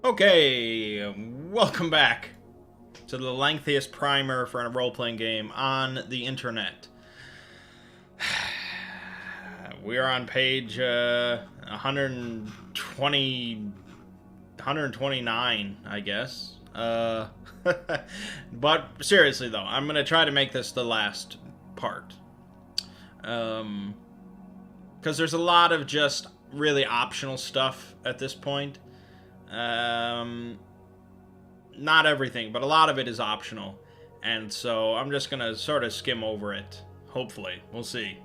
Okay, welcome back to the lengthiest primer for a role-playing game on the internet. We are on page 129, I guess. But seriously though, I'm gonna try to make this the last part. Because there's a lot of just really optional stuff at this point. Not everything, but a lot of it is optional. And so I'm just going to sort of skim over it. Hopefully. We'll see.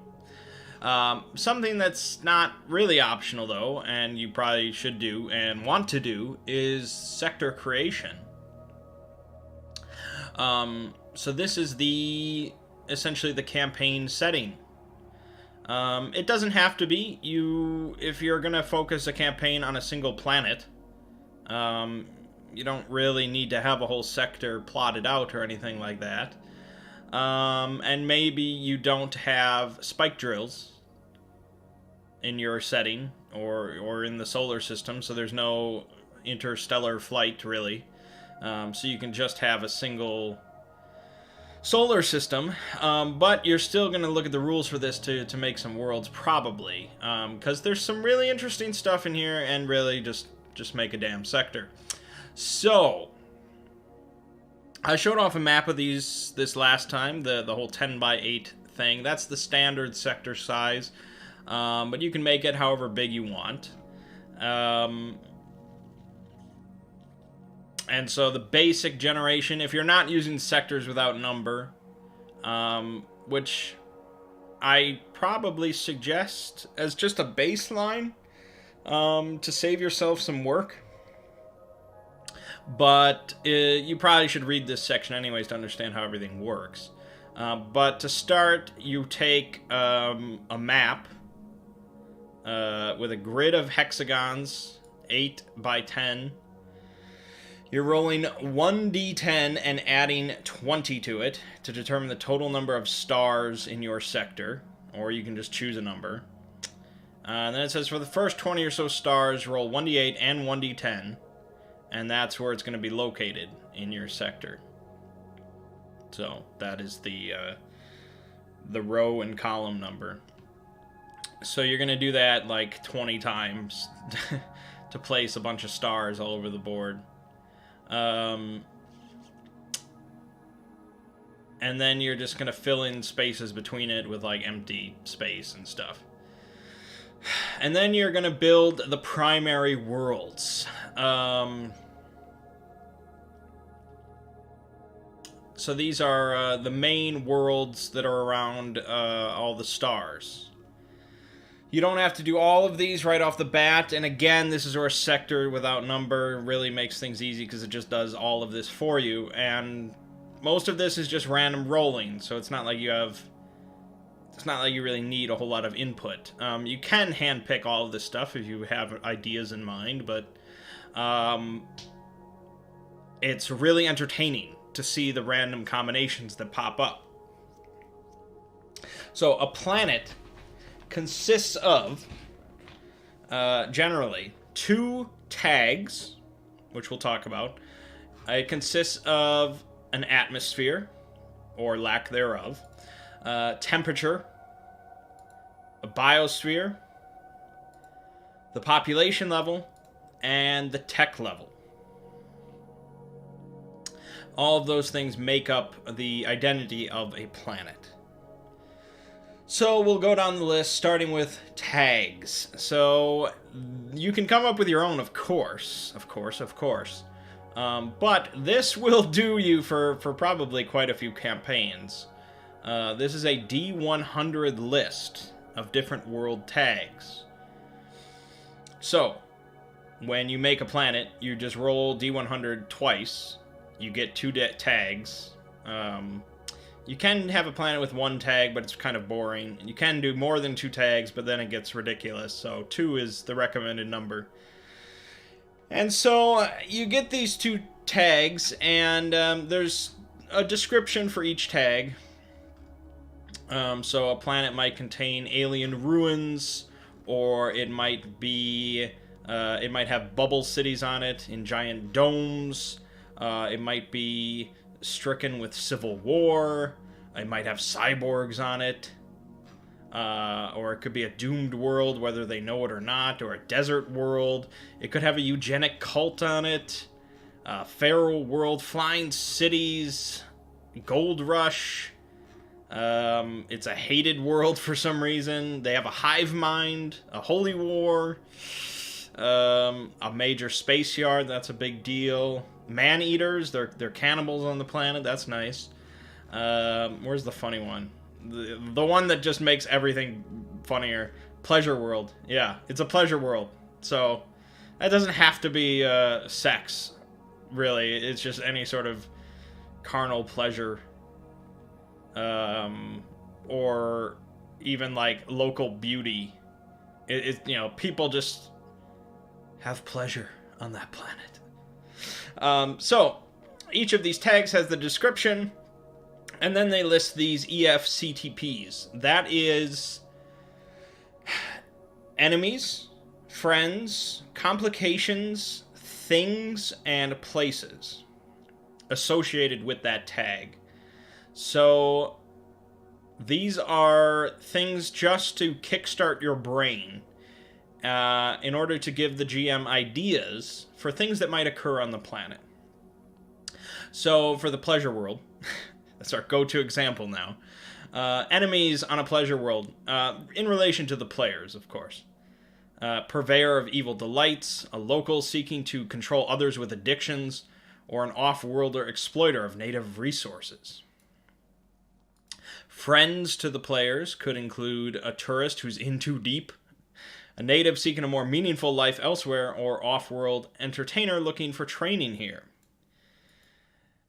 Something that's not really optional, though, and you probably should do and want to do, is sector creation. So this is essentially the campaign setting. It doesn't have to be. If you're going to focus a campaign on a single planet, you don't really need to have a whole sector plotted out or anything like that. And maybe you don't have spike drills in your setting or in the solar system, so there's no interstellar flight, really. So you can just have a single solar system, but you're still going to look at the rules for this to make some worlds, probably, because there's some really interesting stuff in here, and really just make a damn sector. So, I showed off a map of this last time, the whole 10 by 8 thing. That's the standard sector size, but you can make it however big you want. And so the basic generation, if you're not using sectors without number, which I probably suggest as just a baseline, to save yourself some work. But you probably should read this section anyways to understand how everything works. But to start, you take a map with a grid of hexagons, 8 by 10. You're rolling 1d10 and adding 20 to it to determine the total number of stars in your sector, or you can just choose a number. And then it says for the first 20 or so stars, roll 1d8 and 1d10, and that's where it's going to be located in your sector. So that is the row and column number. So you're going to do that like 20 times to place a bunch of stars all over the board. And then you're just going to fill in spaces between it with like empty space and stuff. And then you're going to build the primary worlds. So these are the main worlds that are around all the stars. You don't have to do all of these right off the bat, and again, this is where a sector without number really makes things easy because it just does all of this for you, and most of this is just random rolling, so it's not like you really need a whole lot of input. You can handpick all of this stuff if you have ideas in mind, but it's really entertaining to see the random combinations that pop up. So a planet consists of, generally, 2 tags, which we'll talk about. It consists of an atmosphere, or lack thereof, temperature, a biosphere, the population level, and the tech level. All of those things make up the identity of a planet. So we'll go down the list, starting with tags. So you can come up with your own, of course. But this will do you for probably quite a few campaigns. This is a D100 list of different world tags. So, when you make a planet, you just roll D100 twice. You get 2 tags. You can have a planet with 1 tag, but it's kind of boring. You can do more than 2 tags, but then it gets ridiculous. So 2 is the recommended number. And so you get these 2 tags, and there's a description for each tag. So a planet might contain alien ruins, or it might be It might have bubble cities on it in giant domes. It might be stricken with civil war. It might have cyborgs on it. Or it could be a doomed world, whether they know it or not, or a desert world. It could have a eugenic cult on it. Feral world, flying cities, gold rush. It's a hated world for some reason. They have a hive mind, a holy war, a major space yard. That's a big deal. Man-eaters, they're cannibals on the planet. That's nice. Where's the funny one? The one that just makes everything funnier. Pleasure world. Yeah, it's a pleasure world. So that doesn't have to be sex, really. It's just any sort of carnal pleasure. Or even like local beauty. People just have pleasure on that planet. So each of these tags has the description, and then they list these EFCTPs. That is enemies, friends, complications, things, and places associated with that tag. So these are things just to kickstart your brain in order to give the GM ideas for things that might occur on the planet. So for the pleasure world, that's our go-to example now. Enemies on a pleasure world, in relation to the players, of course. Purveyor of evil delights, a local seeking to control others with addictions, or an off-worlder exploiter of native resources. Friends to the players could include a tourist who's in too deep, a native seeking a more meaningful life elsewhere, or off-world entertainer looking for training here.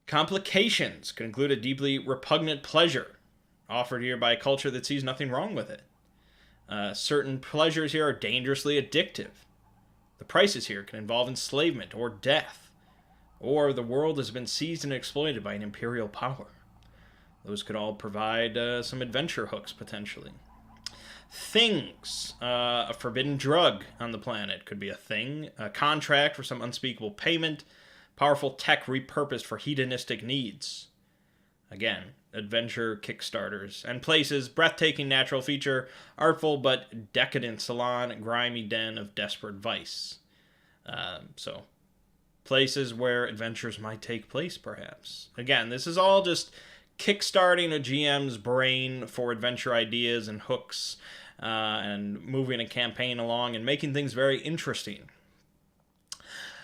Complications could include a deeply repugnant pleasure, offered here by a culture that sees nothing wrong with it. Certain pleasures here are dangerously addictive. The prices here can involve enslavement or death, or the world has been seized and exploited by an imperial power. Those could all provide some adventure hooks, potentially. Things. A forbidden drug on the planet could be a thing. A contract for some unspeakable payment. Powerful tech repurposed for hedonistic needs. Again, adventure kickstarters. And places. Breathtaking natural feature. Artful but decadent salon. Grimy den of desperate vice. So, places where adventures might take place, perhaps. Again, this is all just kickstarting a GM's brain for adventure ideas and hooks, and moving a campaign along and making things very interesting.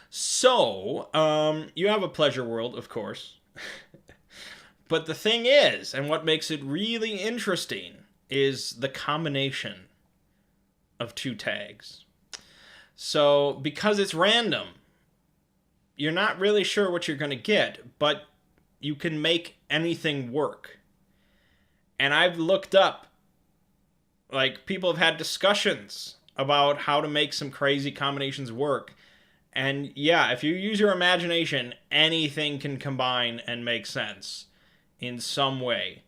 So, you have a pleasure world, of course. But the thing is, and what makes it really interesting, is the combination of two tags. So, because it's random, you're not really sure what you're going to get, but you can make anything work. And I've looked up, like, people have had discussions about how to make some crazy combinations work. And yeah, if you use your imagination, anything can combine and make sense in some way.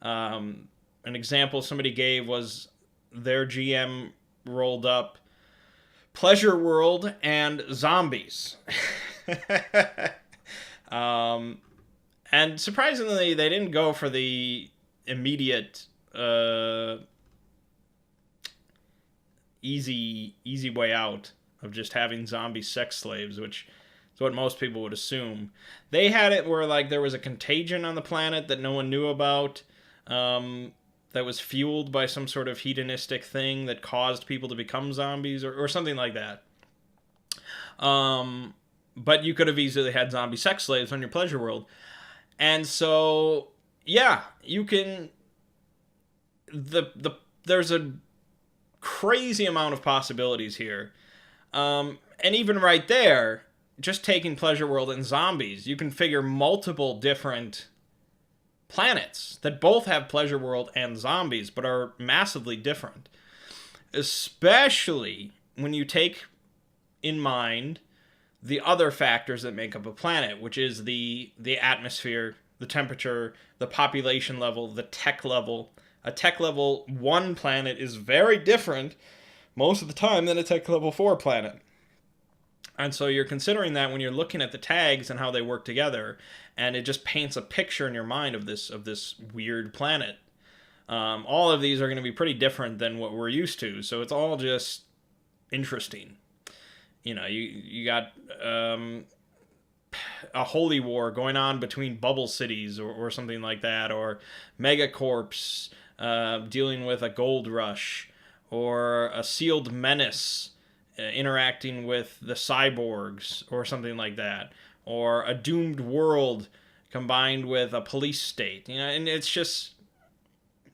An example somebody gave was their GM rolled up Pleasure World and zombies. And surprisingly, they didn't go for the immediate, easy way out of just having zombie sex slaves, which is what most people would assume. They had it where, like, there was a contagion on the planet that no one knew about, that was fueled by some sort of hedonistic thing that caused people to become zombies, or something like that. But you could have easily had zombie sex slaves on your pleasure world. And so, yeah, you can... There's a crazy amount of possibilities here. And even right there, just taking Pleasure World and zombies, you can figure multiple different planets that both have Pleasure World and zombies, but are massively different. Especially when you take in mind the other factors that make up a planet, which is the atmosphere, the temperature, the population level, the tech level. A tech level 1 planet is very different most of the time than a tech level 4 planet. And so you're considering that when you're looking at the tags and how they work together, and it just paints a picture in your mind of this weird planet. All of these are going to be pretty different than what we're used to, so it's all just interesting. You got a holy war going on between bubble cities or something like that, or megacorps dealing with a gold rush, or a sealed menace interacting with the cyborgs or something like that, or a doomed world combined with a police state. And it's just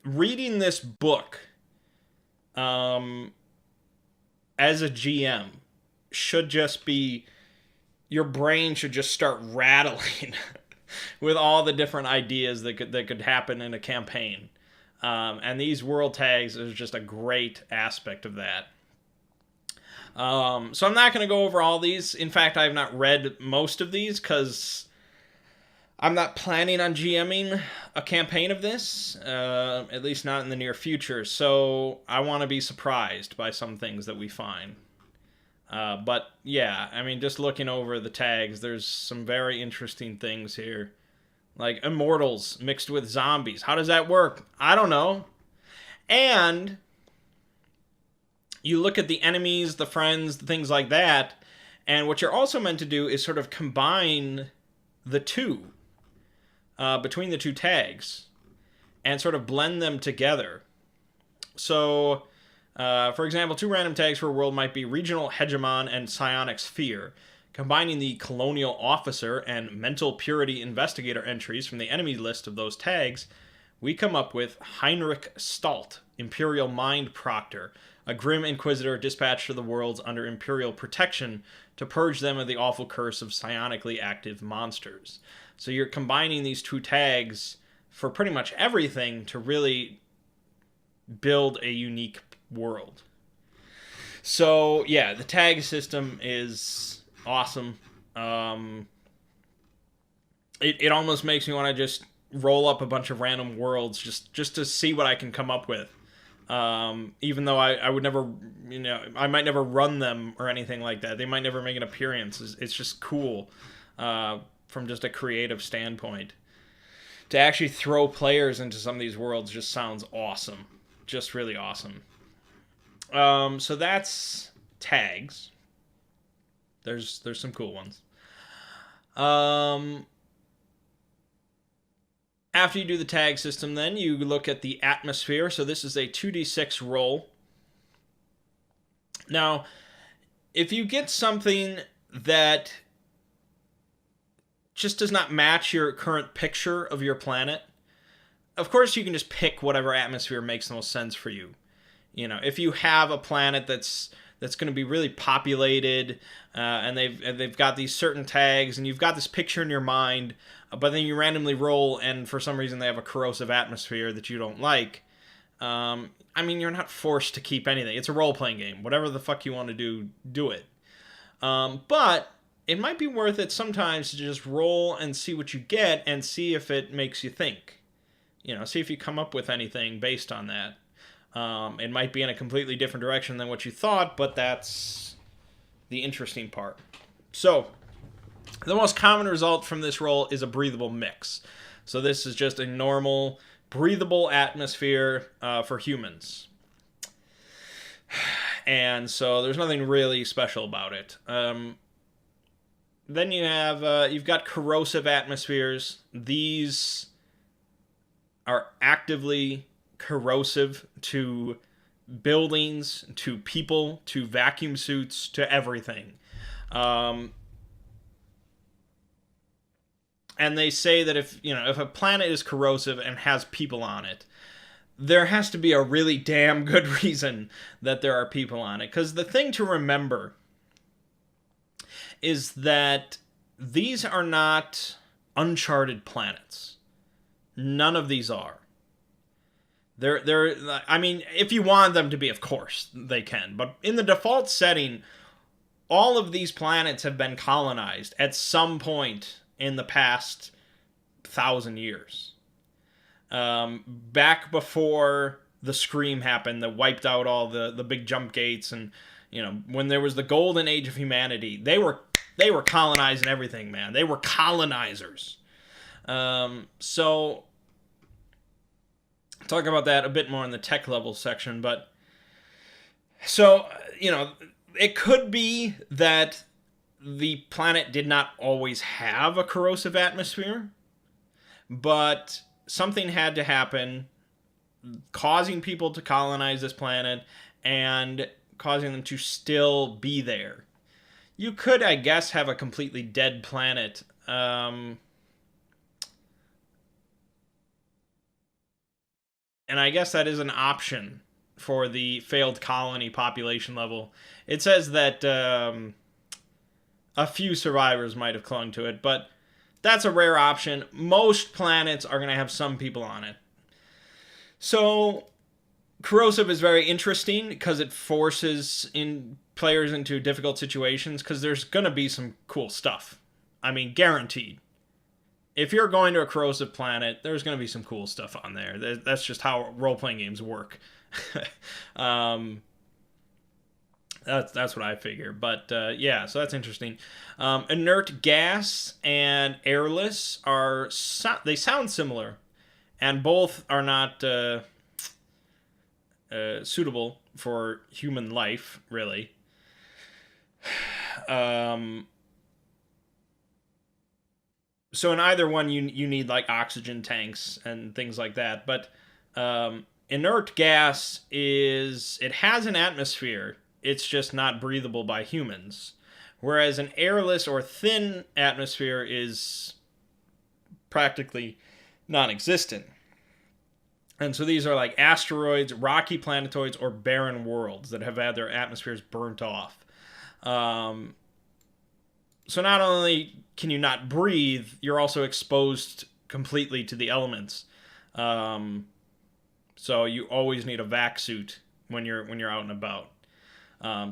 reading this book as a GM should just be, your brain should just start rattling with all the different ideas that could happen in a campaign. And these world tags is just a great aspect of that. So I'm not going to go over all these. In fact, I have not read most of these because I'm not planning on GMing a campaign of this, at least not in the near future. So I want to be surprised by some things that we find. But yeah, I mean, just looking over the tags, there's some very interesting things here. Like immortals mixed with zombies. How does that work? I don't know. And you look at the enemies, the friends, the things like that, and what you're also meant to do is sort of combine the two between the two tags and sort of blend them together. So, for example, two random tags for a world might be Regional Hegemon and Psionic Sphere. Combining the Colonial Officer and Mental Purity Investigator entries from the enemy list of those tags, we come up with Heinrich Stalt, Imperial Mind Proctor, a grim inquisitor dispatched to the worlds under Imperial protection to purge them of the awful curse of psionically active monsters. So you're combining these two tags for pretty much everything to really build a unique world. So yeah, the tag system is awesome. It almost makes me want to just roll up a bunch of random worlds just to see what I can come up with. Even though I would never, I might never run them or anything like that. They might never make an appearance. It's just cool from just a creative standpoint. To actually throw players into some of these worlds just sounds awesome. Just really awesome. So that's tags. There's some cool ones. After you do the tag system, then you look at the atmosphere. So this is a 2d6 roll. Now, if you get something that just does not match your current picture of your planet, of course you can just pick whatever atmosphere makes the most sense for you. If you have a planet that's going to be really populated, and they've got these certain tags, and you've got this picture in your mind, but then you randomly roll, and for some reason they have a corrosive atmosphere that you don't like. You're not forced to keep anything. It's a role-playing game. Whatever the fuck you want to do it. But it might be worth it sometimes to just roll and see what you get, and see if it makes you think. See if you come up with anything based on that. It might be in a completely different direction than what you thought, but that's the interesting part. So, the most common result from this roll is a breathable mix. So this is just a normal, breathable atmosphere for humans. And so there's nothing really special about it. Then you've got corrosive atmospheres. These are actively corrosive to buildings, to people, to vacuum suits, to everything. And they say that if a planet is corrosive and has people on it, there has to be a really damn good reason that there are people on it. Because the thing to remember is that these are not uncharted planets. None of these are. If you want them to be, of course, they can. But in the default setting, all of these planets have been colonized at some point in the past 1,000 years. Back before the Scream happened that wiped out all the big jump gates and when there was the golden age of humanity, they were colonizing everything, man. They were colonizers. So I'll talk about that a bit more in the tech level section, but so, it could be that the planet did not always have a corrosive atmosphere, but something had to happen causing people to colonize this planet and causing them to still be there. You could, I guess, have a completely dead planet. And I guess that is an option for the failed colony population level. It says that a few survivors might have clung to it, but that's a rare option. Most planets are going to have some people on it. So, corrosive is very interesting because it forces players into difficult situations because there's going to be some cool stuff. I mean, guaranteed. If you're going to a corrosive planet, there's going to be some cool stuff on there. That's just how role-playing games work. That's what I figure. But yeah, so that's interesting. Inert gas and airless they sound similar, and both are not suitable for human life, really. So in either one, you need like oxygen tanks and things like that. But inert gas it has an atmosphere. It's just not breathable by humans. Whereas an airless or thin atmosphere is practically non-existent. And so these are like asteroids, rocky planetoids, or barren worlds that have had their atmospheres burnt off. So not only can you not breathe, you're also exposed completely to the elements. So you always need a vac suit when you're out and about.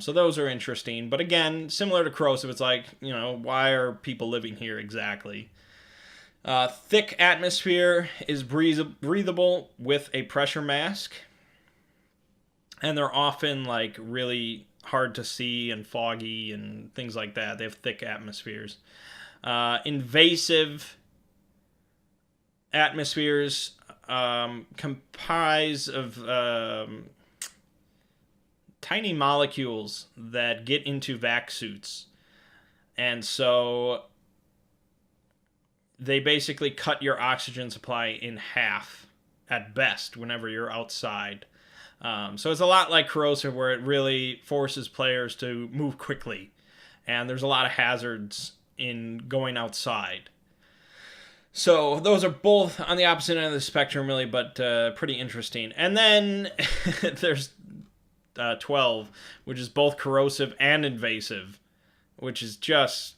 So those are interesting. But again, similar to corrosive, it's like, why are people living here exactly? Thick atmosphere is breathable with a pressure mask. And they're often like really hard to see and foggy and things like that. They have thick atmospheres. Invasive atmospheres comprise of tiny molecules that get into vac suits. And so they basically cut your oxygen supply in half at best whenever you're outside. So it's a lot like corrosive, where it really forces players to move quickly. And there's a lot of hazards in going outside. So those are both on the opposite end of the spectrum, really, but pretty interesting. And then there's 12, which is both corrosive and invasive, which is just...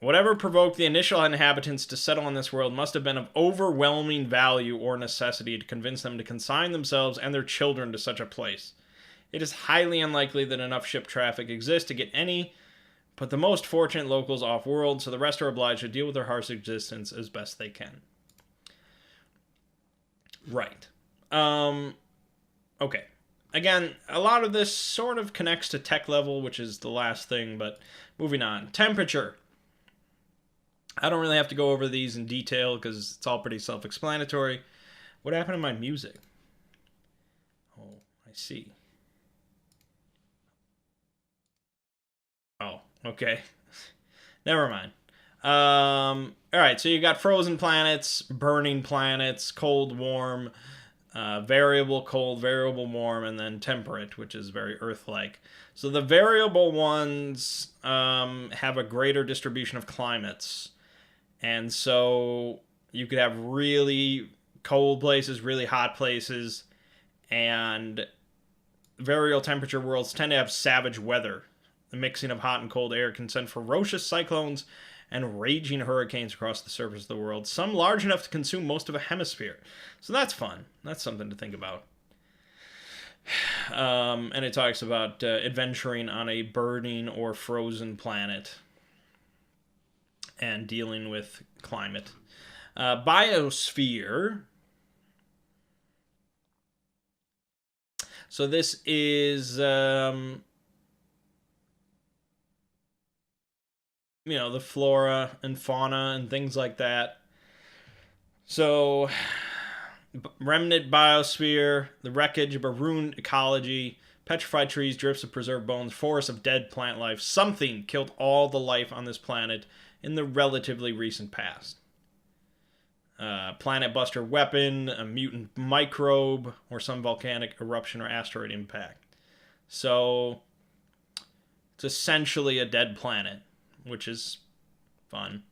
Whatever provoked the initial inhabitants to settle on this world must have been of overwhelming value or necessity to convince them to consign themselves and their children to such a place. It is highly unlikely that enough ship traffic exists to get any but the most fortunate locals off-world, so the rest are obliged to deal with their harsh existence as best they can. Right. Okay. Again, a lot of this sort of connects to tech level, which is the last thing, but moving on. Temperature. I don't really have to go over these in detail because it's all pretty self-explanatory. What happened to my music? Oh, I see. Oh, okay. Never mind. Alright, so you got frozen planets, burning planets, cold, warm, variable cold, variable warm, and then temperate, which is very Earth-like. So the variable ones have a greater distribution of climates. And so you could have really cold places, really hot places, and variable temperature worlds tend to have savage weather. The mixing of hot and cold air can send ferocious cyclones and raging hurricanes across the surface of the world, some large enough to consume most of a hemisphere. So that's fun. That's something to think about. And it talks about adventuring on a burning or frozen planet and dealing with climate. Biosphere. So this is, the flora and fauna and things like that. So, remnant biosphere, the wreckage of a ruined ecology, petrified trees, drifts of preserved bones, forests of dead plant life. Something killed all the life on this planet in the relatively recent past. Planet buster weapon, a mutant microbe, or some volcanic eruption or asteroid impact. So, it's essentially a dead planet, which is fun.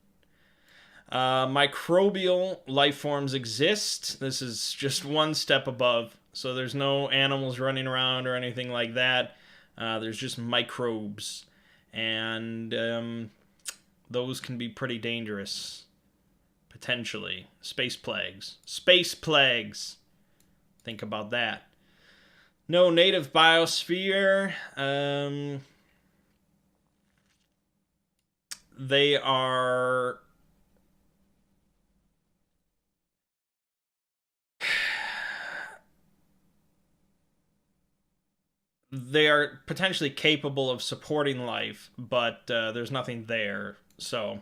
Microbial life forms exist. This is just one step above. So there's no animals running around or anything like that. There's just microbes. And those can be pretty dangerous. Potentially. Space plagues. Space plagues! Think about that. No native biosphere. They are... they are potentially capable of supporting life, but there's nothing there. So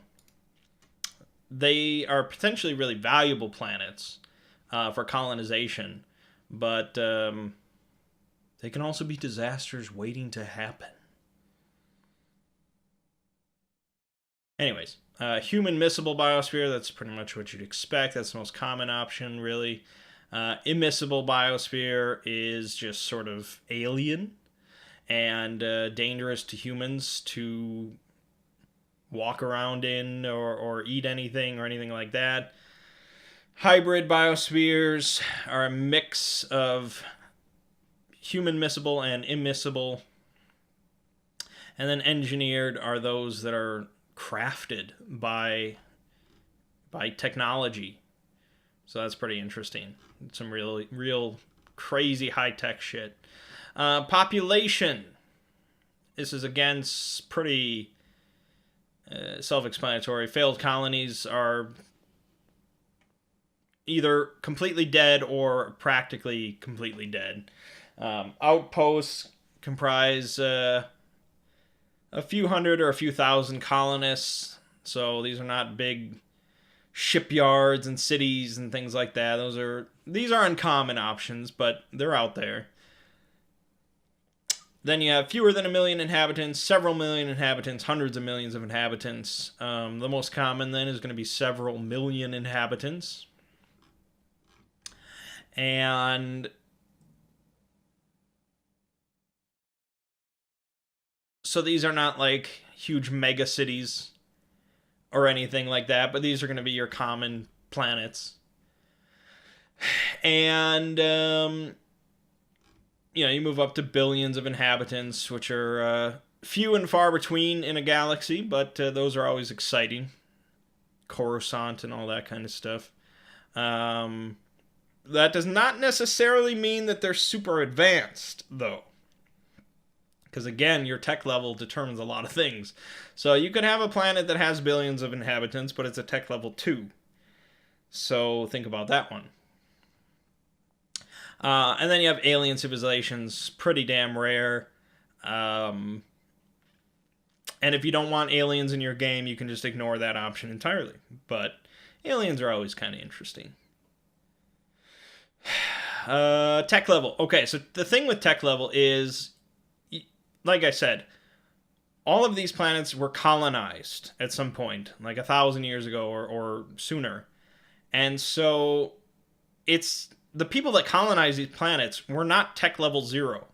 they are potentially really valuable planets for colonization, but they can also be disasters waiting to happen. Anyways, human miscible biosphere, that's pretty much what you'd expect. That's the most common option, really. Immiscible biosphere is just sort of alien and dangerous to humans to walk around in or eat anything or anything like that. Hybrid biospheres are a mix of human miscible and immiscible. And then engineered are those that are crafted by technology. So that's pretty interesting. Some real crazy high-tech shit. Population. This is, again, pretty self-explanatory. Failed colonies are either completely dead or practically completely dead. Outposts comprise a few hundred or a few thousand colonists. So these are not big shipyards and cities and things like that. These are uncommon options, but they're out there. Then you have fewer than 1 million inhabitants, several million inhabitants, hundreds of millions of inhabitants. The most common then is going to be several million inhabitants. And so these are not like huge mega cities or anything like that, but these are going to be your common planets. And you move up to billions of inhabitants, which are few and far between in a galaxy, but those are always exciting. Coruscant and all that kind of stuff. That does not necessarily mean that they're super advanced, though. Because, again, your tech level determines a lot of things. So you could have a planet that has billions of inhabitants, but it's a tech level 2. So think about that one. And then you have alien civilizations, pretty damn rare. And if you don't want aliens in your game, you can just ignore that option entirely. But aliens are always kind of interesting. Tech level. Okay, so the thing with tech level is, like I said, all of these planets were colonized at some point, like 1,000 years ago or sooner. And so it's the people that colonized these planets were not tech level 0.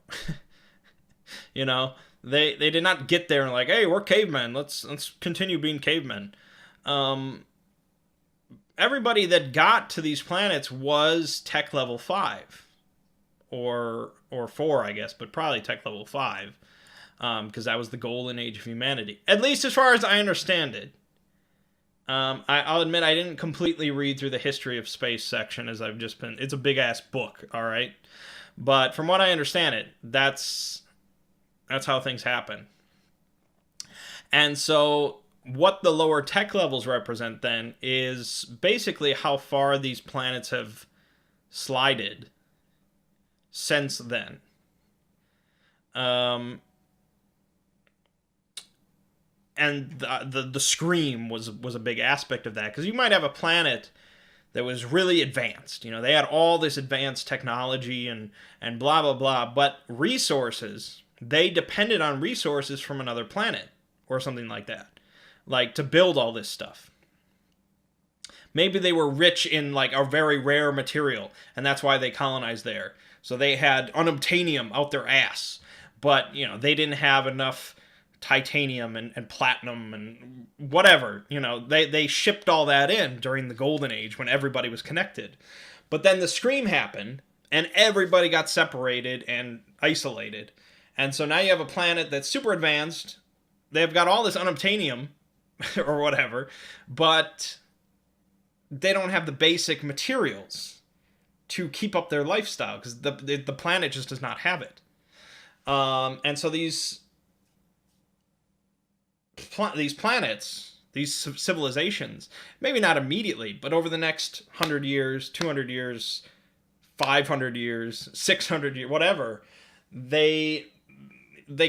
They did not get there and like, hey, we're cavemen. Let's continue being cavemen. Everybody that got to these planets was tech level 5 or 4, I guess, but probably tech level 5. Because that was the golden age of humanity. At least as far as I understand it. I'll admit I didn't completely read through the history of space section as I've just been... It's a big-ass book, alright? But from what I understand it, that's how things happen. And so what the lower tech levels represent then is basically how far these planets have slided since then. And the scream was a big aspect of that, because you might have a planet that was really advanced. You know, they had all this advanced technology and blah blah blah, but resources, they depended on resources from another planet or something like that, like to build all this stuff. Maybe they were rich in like a very rare material, and that's why they colonized there. So they had unobtainium out their ass, but you know they didn't have enough titanium and platinum and whatever. You know, they shipped all that in during the golden age when everybody was connected. But then the scream happened, and everybody got separated and isolated. And so now you have a planet that's super advanced. They've got all this unobtainium or whatever, but they don't have the basic materials to keep up their lifestyle, because the planet just does not have it. And so these planets, these civilizations, maybe not immediately, but over the next 100 years, 200 years, 500 years, 600 years, whatever, they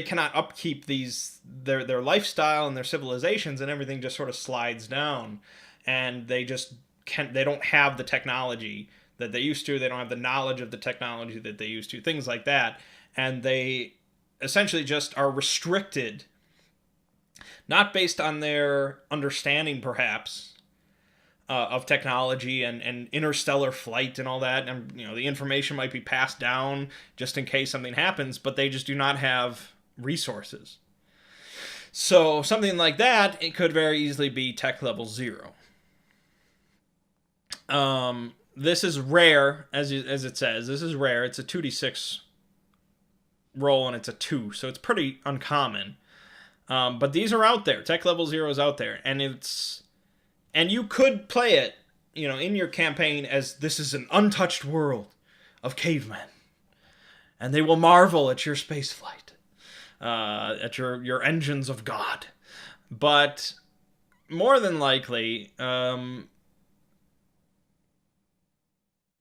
cannot upkeep their lifestyle and their civilizations, and everything just sort of slides down, and they don't have the technology that they used to. They don't have the knowledge of the technology that they used to, things like that. And they essentially just are restricted, not based on their understanding, perhaps, of technology and interstellar flight and all that. And, you know, the information might be passed down just in case something happens, but they just do not have resources. So something like that, it could very easily be tech level 0. This is rare, as it says. This is rare. It's a 2d6 roll, and it's a 2, so it's pretty uncommon. But these are out there. Tech level 0 is out there, and you could play it, you know, in your campaign as this is an untouched world of cavemen, and they will marvel at your space flight, at your engines of God. But more than likely,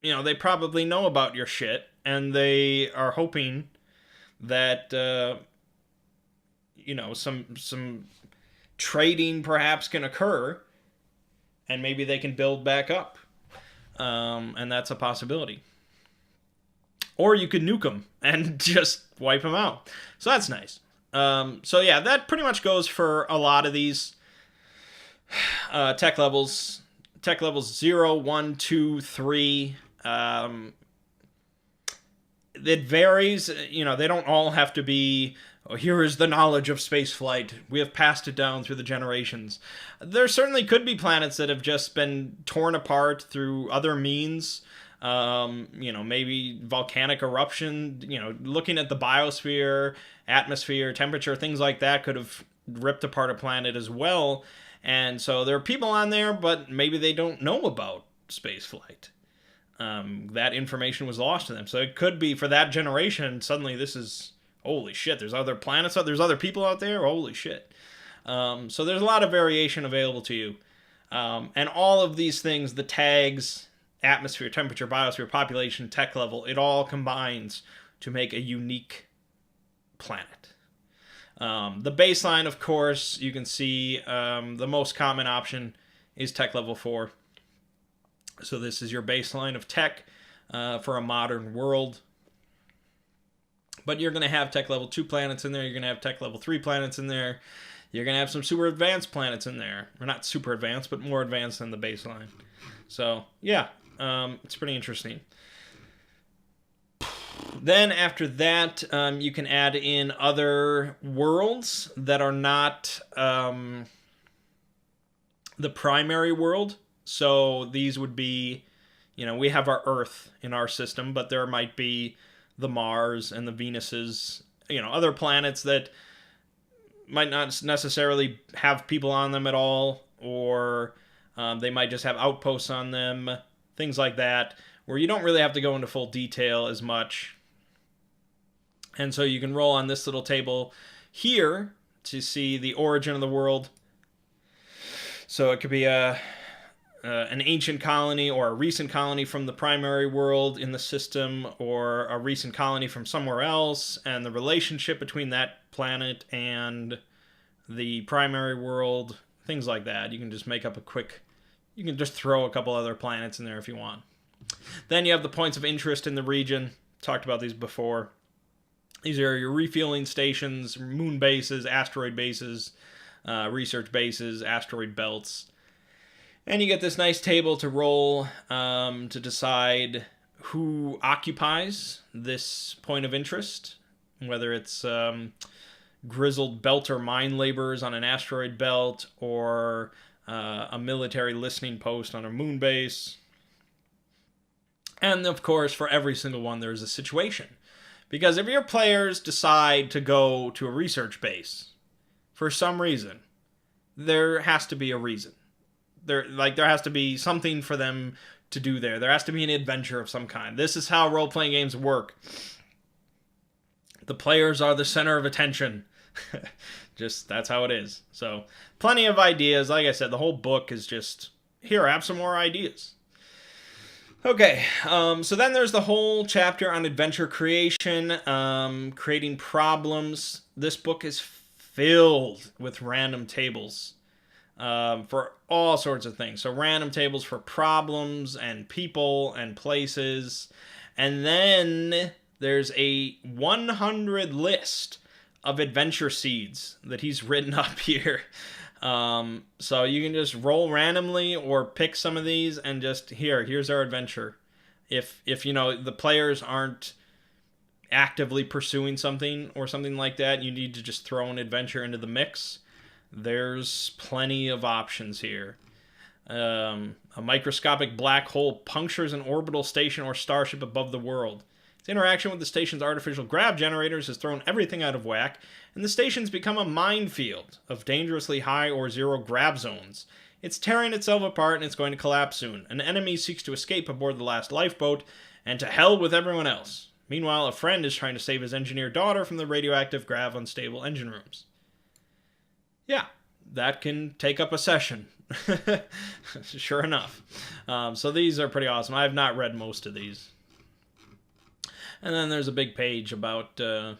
you know, they probably know about your shit, and they are hoping that, you know, some trading perhaps can occur, and maybe they can build back up. And that's a possibility. Or you could nuke them and just wipe them out. So that's nice. So yeah, that pretty much goes for a lot of these tech levels. Tech levels 0, 1, 2, 3. It varies. You know, they don't all have to be, oh, here is the knowledge of spaceflight. We have passed it down through the generations. There certainly could be planets that have just been torn apart through other means. You know, maybe volcanic eruption, you know, looking at the biosphere, atmosphere, temperature, things like that could have ripped apart a planet as well. And so there are people on there, but maybe they don't know about spaceflight. That information was lost to them. So it could be for that generation, suddenly this is, holy shit, there's other planets, there's other people out there, holy shit. So there's a lot of variation available to you. And all of these things, the tags, atmosphere, temperature, biosphere, population, tech level, it all combines to make a unique planet. The baseline, of course, you can see the most common option is tech level 4. So this is your baseline of tech for a modern world. But you're going to have tech level 2 planets in there. You're going to have tech level 3 planets in there. You're going to have some super advanced planets in there. Or not super advanced, but more advanced than the baseline. So, yeah, it's pretty interesting. Then after that, you can add in other worlds that are not the primary world. So these would be, you know, we have our Earth in our system, but there might be the Mars and the Venuses, you know, other planets that might not necessarily have people on them at all, or they might just have outposts on them, things like that, where you don't really have to go into full detail as much. And so you can roll on this little table here to see the origin of the world. So it could be a an ancient colony or a recent colony from the primary world in the system, or a recent colony from somewhere else, and the relationship between that planet and the primary world, things like that. You can just make up you can just throw a couple other planets in there if you want. Then you have the points of interest in the region. Talked about these before. These are your refueling stations, moon bases, asteroid bases, research bases, asteroid belts. And you get this nice table to roll to decide who occupies this point of interest, whether it's grizzled belter mine laborers on an asteroid belt, or a military listening post on a moon base. And of course, for every single one, there's a situation. Because if your players decide to go to a research base for some reason, there has to be a reason. There has to be something for them to do there. There has to be an adventure of some kind. This is how role-playing games work. The players are the center of attention. That's how it is. So, plenty of ideas. Like I said, the whole book is just, here, have some more ideas. Okay, so then there's the whole chapter on adventure creation, creating problems. This book is filled with random tables for all sorts of things. So random tables for problems and people and places. And then there's a 100 list of adventure seeds that he's written up here. So you can just roll randomly or pick some of these and just, here's our adventure. If the players aren't actively pursuing something or something like that, you need to just throw an adventure into the mix. There's plenty of options here. A microscopic black hole punctures an orbital station or starship above the world. Its interaction with the station's artificial grav generators has thrown everything out of whack, and the station's become a minefield of dangerously high or zero grav zones. It's tearing itself apart and it's going to collapse soon. An enemy seeks to escape aboard the last lifeboat, and to hell with everyone else. Meanwhile, a friend is trying to save his engineer daughter from the radioactive grav unstable engine rooms. Yeah, that can take up a session. Sure enough. So these are pretty awesome. I have not read most of these. And then there's a big page about a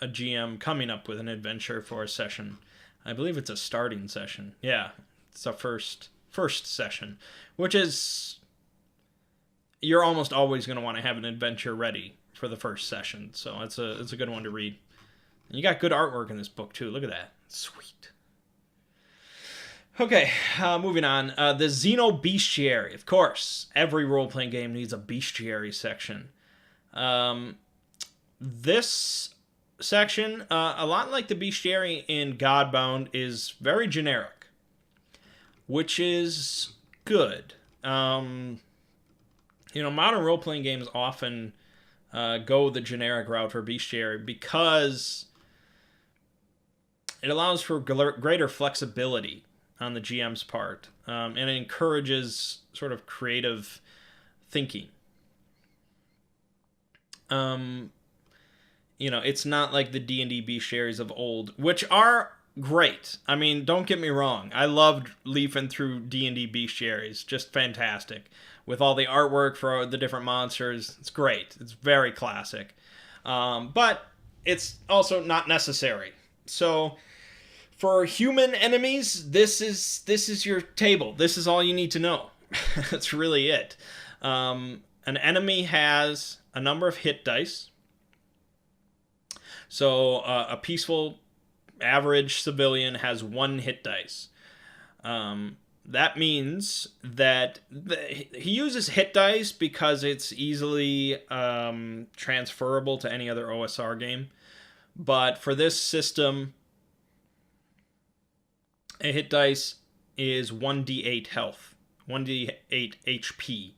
GM coming up with an adventure for a session. I believe it's a starting session. Yeah, it's a first session, which is, you're almost always going to want to have an adventure ready for the first session. So it's a good one to read. And you got good artwork in this book too. Look at that. Sweet. Okay, moving on. The Xenobestiary. Of course, every role-playing game needs a bestiary section. This section, a lot like the bestiary in Godbound, is very generic, which is good. Modern role-playing games often go the generic route for bestiary because it allows for greater flexibility on the GM's part, and it encourages sort of creative thinking. It's not like the D&D bestiaries of old, which are great. I mean, don't get me wrong. I loved leafing through D&D bestiaries. Just fantastic. With all the artwork for the different monsters. It's great. It's very classic. But it's also not necessary. So, for human enemies, this is your table. This is all you need to know. That's really it. An enemy has a number of hit dice. So a peaceful, average civilian has 1 hit dice. That means that he uses hit dice because it's easily transferable to any other OSR game. But for this system, a hit dice is 1d8 health, 1d8 HP.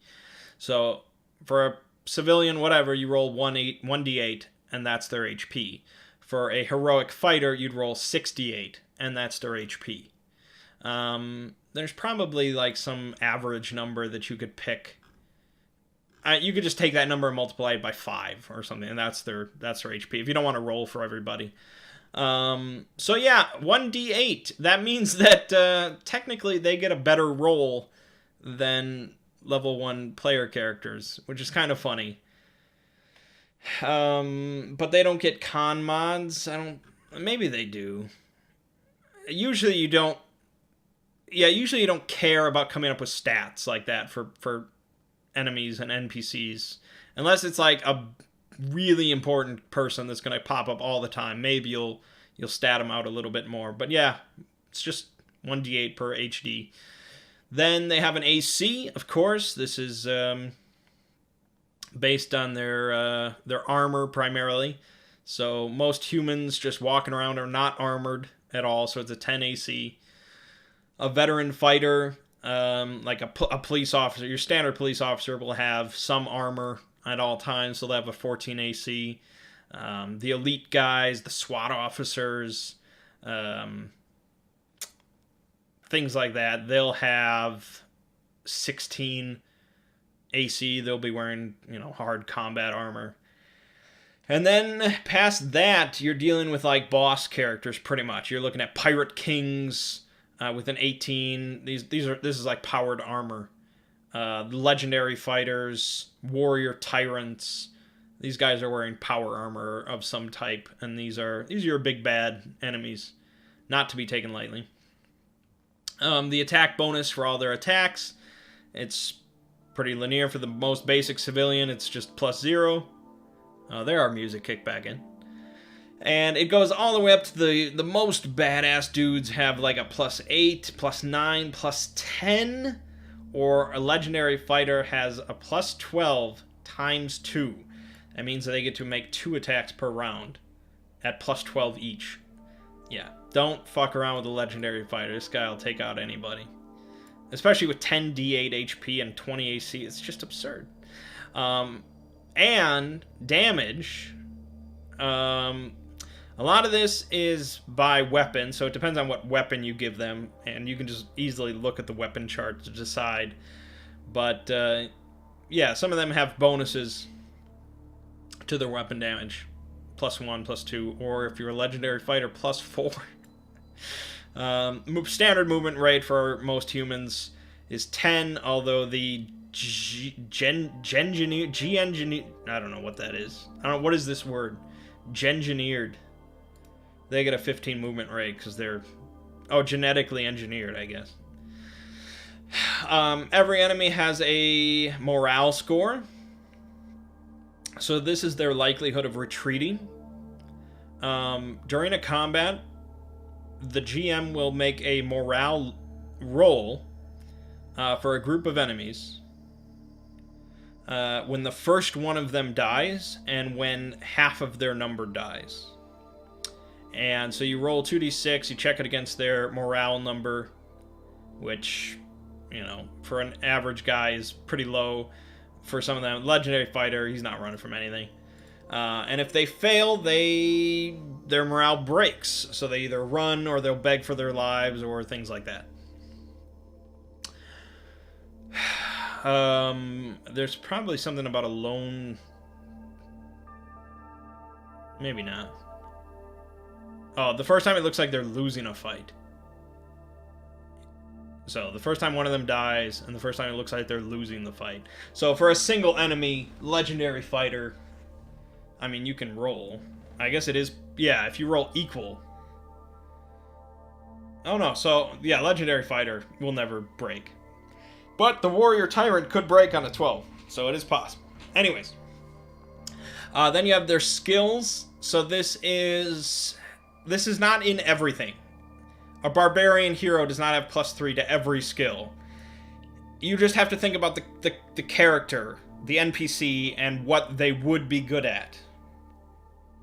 So for a civilian, whatever, you roll 1d8, and that's their HP. For a heroic fighter, you'd roll 6d8, and that's their HP. There's probably like some average number that you could pick. You could just take that number and multiply it by 5 or something, and that's their HP, if you don't want to roll for everybody. So yeah, 1d8. That means that technically they get a better roll than level 1 player characters, which is kind of funny. But they don't get con mods. Maybe they do. Usually you don't. Yeah, usually you don't care about coming up with stats like that for enemies and NPCs, unless it's like a really important person that's going to pop up all the time. Maybe you'll stat them out a little bit more. But yeah, it's just 1d8 per HD. Then they have an AC, of course. This is based on their armor primarily. So most humans just walking around are not armored at all, so it's a 10 AC. A veteran fighter, like a police officer, your standard police officer will have some armor at all times, so they'll have a 14 AC. The elite guys, the SWAT officers, things like that, they'll have 16 AC. They'll be wearing, hard combat armor. And then past that, you're dealing with like boss characters pretty much. You're looking at pirate kings with an 18. This is like powered armor. Legendary fighters, warrior tyrants. These guys are wearing power armor of some type, and these are your big bad enemies, not to be taken lightly. The attack bonus for all their attacks, it's pretty linear. For the most basic civilian, it's just +0. There our music kicked back in. And it goes all the way up to the most badass dudes have like a +8, +9, +10, or a legendary fighter has a +12 times 2. That means that they get to make 2 attacks per round at +12 each. Yeah, don't fuck around with a legendary fighter. This guy will take out anybody. Especially with 10 D8 HP and 20 AC. It's just absurd. And damage. A lot of this is by weapon, so it depends on what weapon you give them, and you can just easily look at the weapon chart to decide. But, yeah, some of them have bonuses to their weapon damage. +1, +2, or if you're a legendary fighter, +4. Standard movement rate for most humans is 10, although the G-engineered, I don't know what that is. I don't know, what is this word? Gengineered. They get a 15 movement rate because they're, genetically engineered, I guess. Every enemy has a morale score. So this is their likelihood of retreating. During a combat, the GM will make a morale roll for a group of enemies when the first one of them dies and when half of their number dies. And so you roll 2d6, you check it against their morale number, which, for an average guy is pretty low. For some of them, legendary fighter, he's not running from anything. And if they fail, their morale breaks. So they either run or they'll beg for their lives or things like that. There's probably something about a lone... Maybe not. Oh, the first time it looks like they're losing a fight. So, the first time one of them dies, and the first time it looks like they're losing the fight. So, for a single enemy, legendary fighter, I mean, you can roll. I guess it is... Yeah, if you roll equal. Oh, no. So, yeah, legendary fighter will never break. But the warrior tyrant could break on a 12. So, it is possible. Anyways. Then you have their skills. So, this is not in everything. A barbarian hero does not have +3 to every skill. You just have to think about the character, the NPC, and what they would be good at.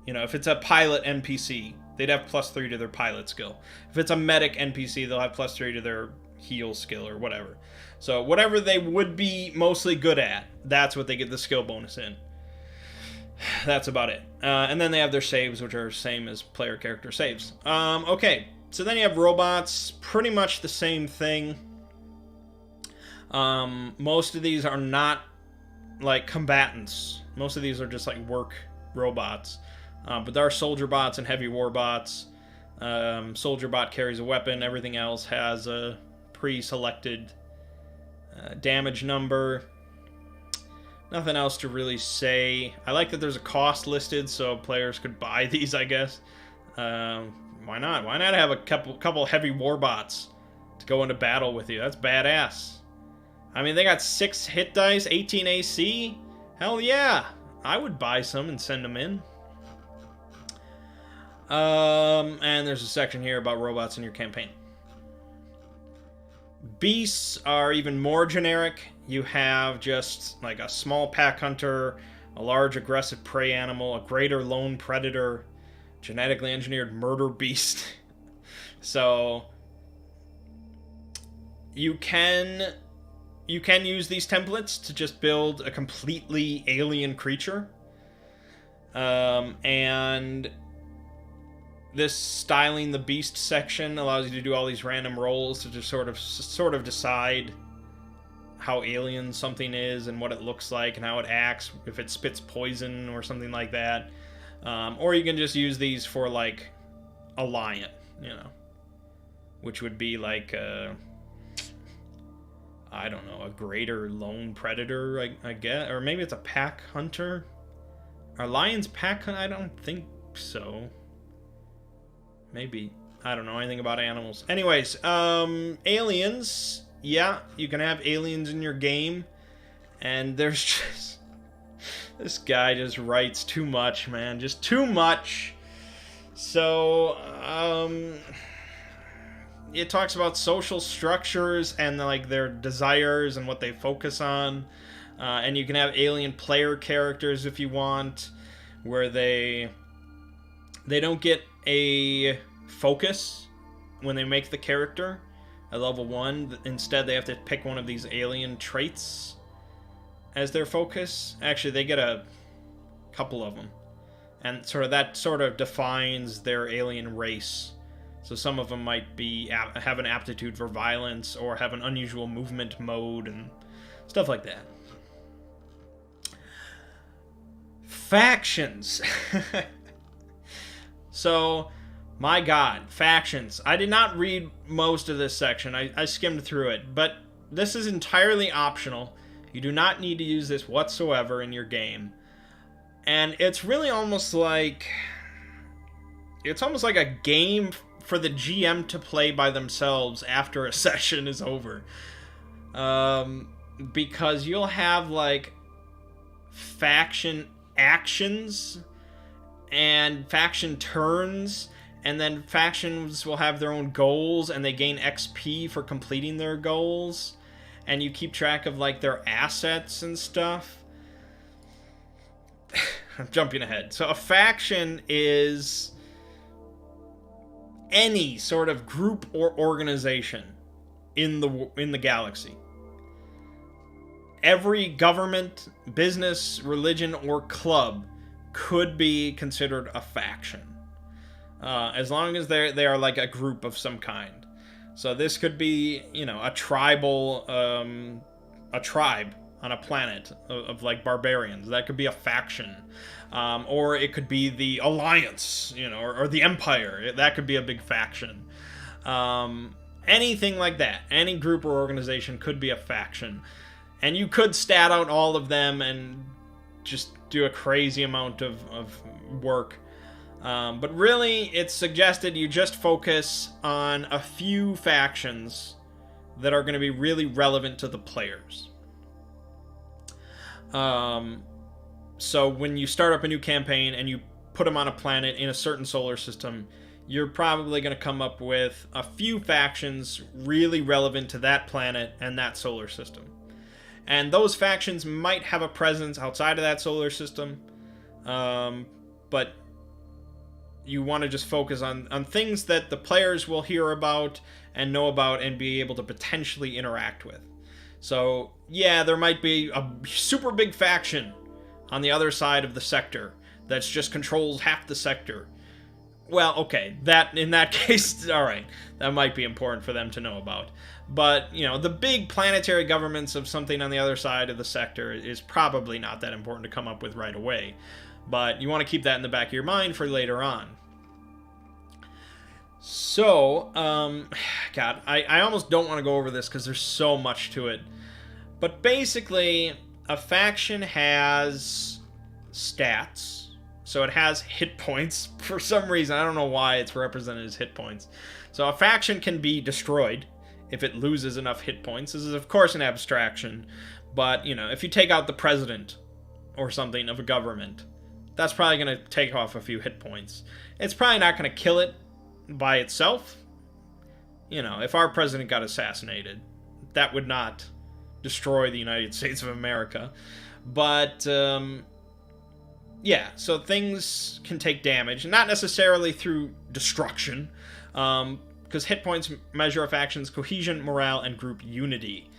If it's a pilot NPC, they'd have +3 to their pilot skill. If it's a medic NPC, they'll have +3 to their heal skill or whatever. So whatever they would be mostly good at, that's what they get the skill bonus in. That's about it. And then they have their saves, which are same as player character saves. Okay. So then you have robots, pretty much the same thing. Most of these are not like combatants. Most of these are just like work robots. But there are soldier bots and heavy war bots. Soldier bot carries a weapon. Everything else has a pre-selected Damage number. Nothing else to really say. I like that there's a cost listed, so players could buy these, I guess. Why not? Why not have a couple heavy warbots to go into battle with you? That's badass. I mean, they got 6 hit dice, 18 AC. Hell yeah. I would buy some and send them in. And there's a section here about robots in your campaign. Beasts are even more generic. You have just like a small pack hunter, a large aggressive prey animal, a greater lone predator, genetically engineered murder beast. So you can use these templates to just build a completely alien creature. And this styling the beast section allows you to do all these random rolls to just sort of decide how alien something is and what it looks like and how it acts, if it spits poison or something like that. Or you can just use these for like a lion, you know, which would be like I don't know, a greater lone predator, I guess, or maybe it's a pack hunter. Are lions pack hunter? I don't think so. Maybe. I don't know anything about animals. Anyways, aliens. Yeah, you can have aliens in your game. And there's just... This guy just writes too much, man. Just too much. So, it talks about social structures and like their desires and what they focus on. And you can have alien player characters if you want, where they don't get a focus when they make the character at level 1. Instead, they have to pick one of these alien traits as their focus. Actually, they get a couple of them, and that sort of defines their alien race. So some of them might have an aptitude for violence or have an unusual movement mode and stuff like that. Factions. So, my god, factions. I did not read most of this section. I skimmed through it, but this is entirely optional. You do not need to use this whatsoever in your game. And it's really almost like... It's almost like a game for the GM to play by themselves after a session is over. Because you'll have, like, faction actions and faction turns, and then factions will have their own goals, and they gain XP for completing their goals, and you keep track of, like, their assets and stuff. I'm jumping ahead. So a faction is any sort of group or organization in the galaxy. Every government, business, religion, or club could be considered a faction, as long as they are like a group of some kind. So this could be, you know, a tribe on a planet of like barbarians. That could be a faction, or it could be the Alliance, you know, or the Empire. That could be a big faction. Anything like that, any group or organization could be a faction, and you could stat out all of them and just do a crazy amount of work. But really, it's suggested you just focus on a few factions that are going to be really relevant to the players. So when you start up a new campaign and you put them on a planet in a certain solar system, you're probably going to come up with a few factions really relevant to that planet and that solar system. And those factions might have a presence outside of that solar system, but you want to just focus on things that the players will hear about and know about and be able to potentially interact with. So, yeah, there might be a super big faction on the other side of the sector that's just controls half the sector. Well, okay, in that case, alright, that might be important for them to know about. But, you know, the big planetary governments of something on the other side of the sector is probably not that important to come up with right away. But you want to keep that in the back of your mind for later on. So, God, I almost don't want to go over this because there's so much to it. But basically, a faction has stats. So it has hit points. For some reason, I don't know why it's represented as hit points. So a faction can be destroyed if it loses enough hit points. This is, of course, an abstraction. But, you know, if you take out the president or something of a government, that's probably going to take off a few hit points. It's probably not going to kill it by itself. You know, if our president got assassinated, that would not destroy the United States of America. But, yeah, so things can take damage. Not necessarily through destruction, because hit points measure a faction's cohesion, morale, and group unity.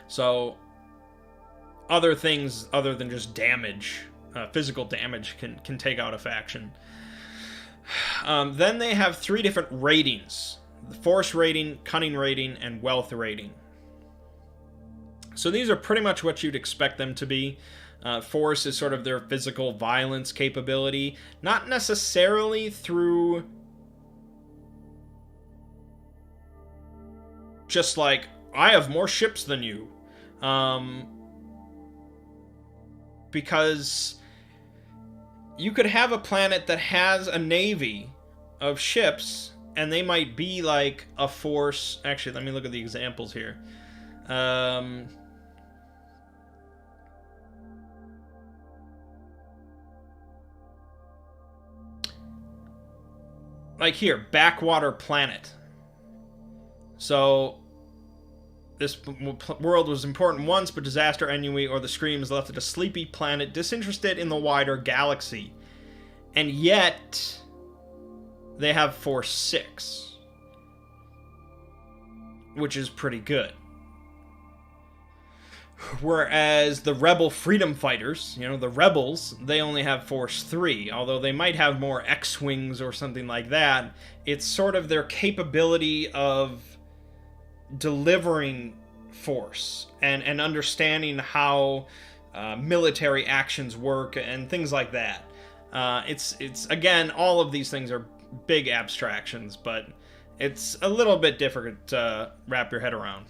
So, other things other than just damage, physical damage, can take out a faction. Then they have 3 different ratings: the force rating, cunning rating, and wealth rating. So these are pretty much what you'd expect them to be. Force is sort of their physical violence capability, not necessarily through just like, I have more ships than you. Because you could have a planet that has a navy of ships, and they might be like a force. Actually, let me look at the examples here. Like here, backwater planet. So this world was important once, but disaster, ennui, or the screams left it a sleepy planet disinterested in the wider galaxy. And yet, they have Force 6, which is pretty good. Whereas the rebel freedom fighters, you know, the rebels, they only have Force 3. Although they might have more X-Wings or something like that, it's sort of their capability of delivering force and understanding how military actions work and things like that. It's again, all of these things are big abstractions, but it's a little bit difficult to wrap your head around.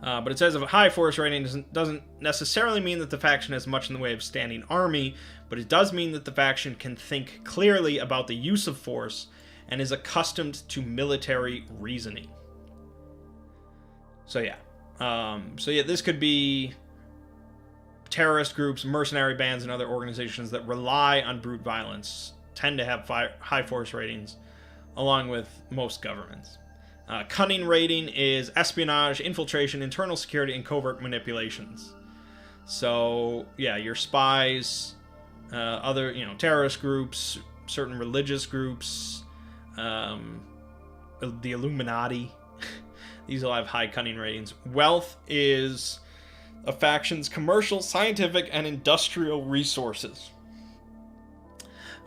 But it says a high force rating doesn't necessarily mean that the faction has much in the way of standing army, but it does mean that the faction can think clearly about the use of force and is accustomed to military reasoning. So yeah. This could be terrorist groups, mercenary bands, and other organizations that rely on brute violence tend to have high force ratings, along with most governments. Cunning rating is espionage, infiltration, internal security, and covert manipulations. So, yeah, your spies, other, terrorist groups, certain religious groups, the Illuminati. These all have high cunning ratings. Wealth is a faction's commercial, scientific, and industrial resources.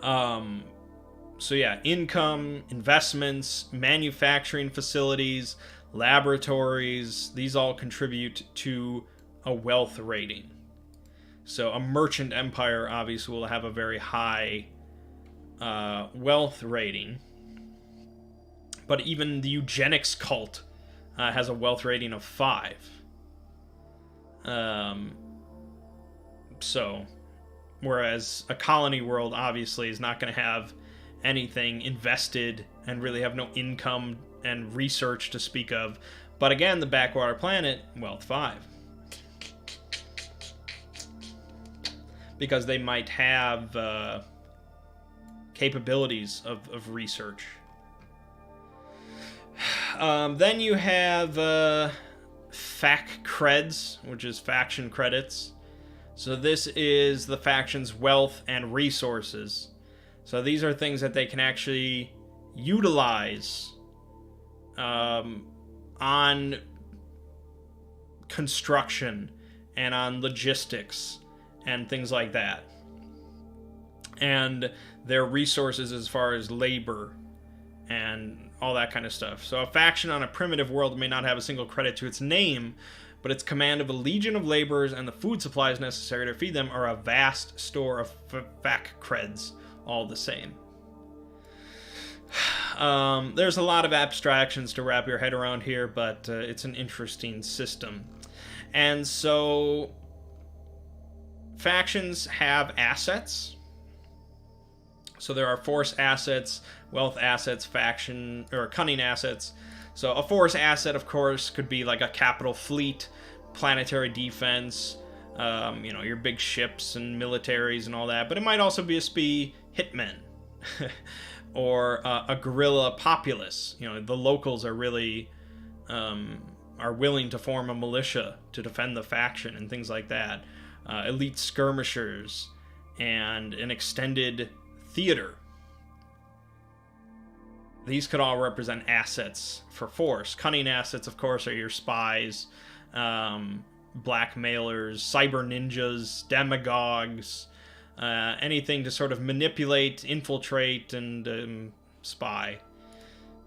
So yeah, income, investments, manufacturing facilities, laboratories, these all contribute to a wealth rating. So a merchant empire obviously will have a very high wealth rating. But even the eugenics cult has a wealth rating of 5. Whereas a colony world obviously is not going to have anything invested and really have no income and research to speak of. But again, the backwater planet, wealth 5. Because they might have capabilities of research. Then you have fac creds, which is faction credits. So this is the faction's wealth and resources. So these are things that they can actually utilize on construction and on logistics and things like that. And their resources as far as labor and all that kind of stuff. So a faction on a primitive world may not have a single credit to its name, but its command of a legion of laborers and the food supplies necessary to feed them are a vast store of fac creds, all the same. There's a lot of abstractions to wrap your head around here, but it's an interesting system. And so factions have assets. So there are force assets, wealth assets, faction or cunning assets. So a force asset, of course, could be like a capital fleet, planetary defense, your big ships and militaries and all that. But it might also just be hitmen or a guerrilla populace. The locals are really are willing to form a militia to defend the faction and things like that. Elite skirmishers and an extended theater. These could all represent assets for force. Cunning assets, of course, are your spies, blackmailers, cyber ninjas, demagogues, anything to sort of manipulate, infiltrate, and spy.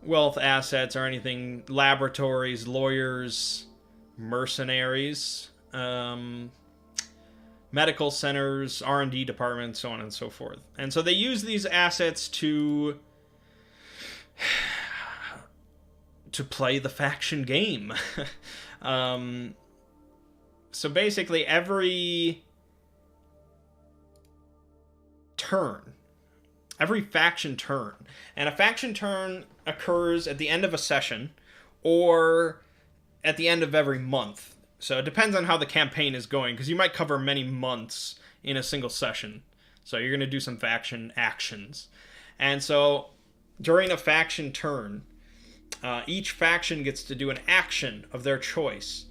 Wealth assets are anything, laboratories, lawyers, mercenaries, medical centers, R&D departments, so on and so forth. And so they use these assets to play the faction game. So basically every faction turn, and a faction turn occurs at the end of a session or at the end of every month. So it depends on how the campaign is going, because you might cover many months in a single session. So you're going to do some faction actions. And so during a faction turn, each faction gets to do an action of their choice.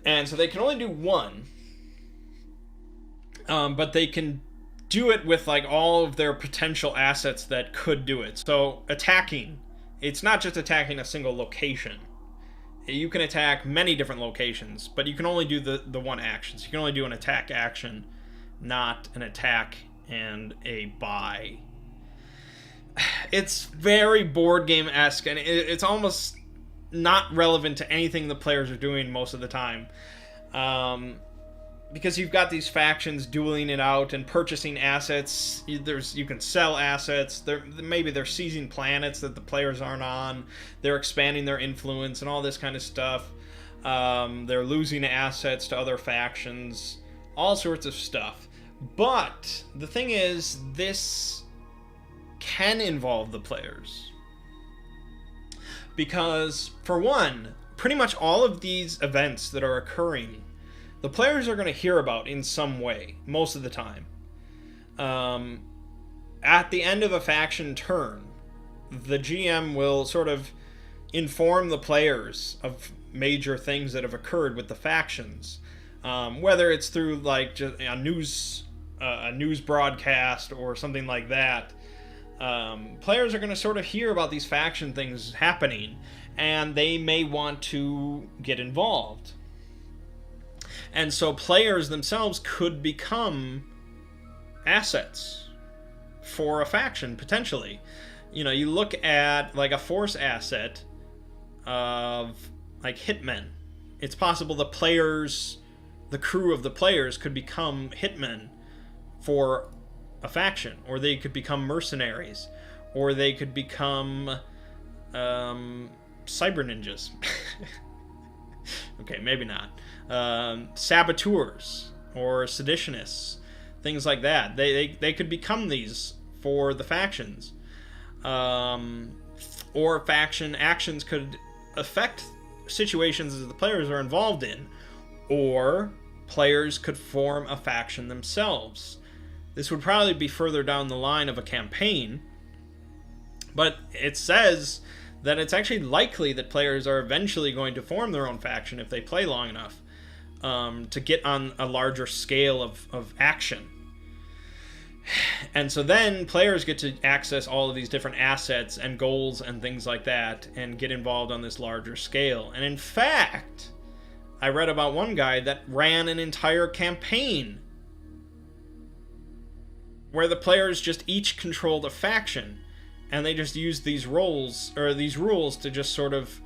And so they can only do one, but they can do it with like all of their potential assets that could do it. So attacking, it's not just attacking a single location. You can attack many different locations, but you can only do the one action. So you can only do an attack action, not an attack and a buy. It's very board game-esque, and it's almost not relevant to anything the players are doing most of the time. Because you've got these factions dueling it out and purchasing assets. You can sell assets. Maybe they're seizing planets that the players aren't on. They're expanding their influence and all this kind of stuff. They're losing assets to other factions. All sorts of stuff. But the thing is, this can involve the players. Because, for one, pretty much all of these events that are occurring, the players are going to hear about in some way, most of the time. At the end of a faction turn, the GM will sort of inform the players of major things that have occurred with the factions. Whether it's through like just a news broadcast or something like that. Players are going to sort of hear about these faction things happening, and they may want to get involved. And so players themselves could become assets for a faction, potentially. You look at like a force asset of like hitmen. It's possible the crew of the players could become hitmen for a faction, or they could become mercenaries, or they could become cyber ninjas. Okay, maybe not. Saboteurs or seditionists, things like that. They could become these for the factions. Or faction actions could affect situations that the players are involved in, or players could form a faction themselves. This would probably be further down the line of a campaign, but it says that it's actually likely that players are eventually going to form their own faction if they play long enough, to get on a larger scale of action. And so then players get to access all of these different assets and goals and things like that and get involved on this larger scale. And in fact, I read about one guy that ran an entire campaign where the players just each controlled a faction, and they just used these rules to just sort of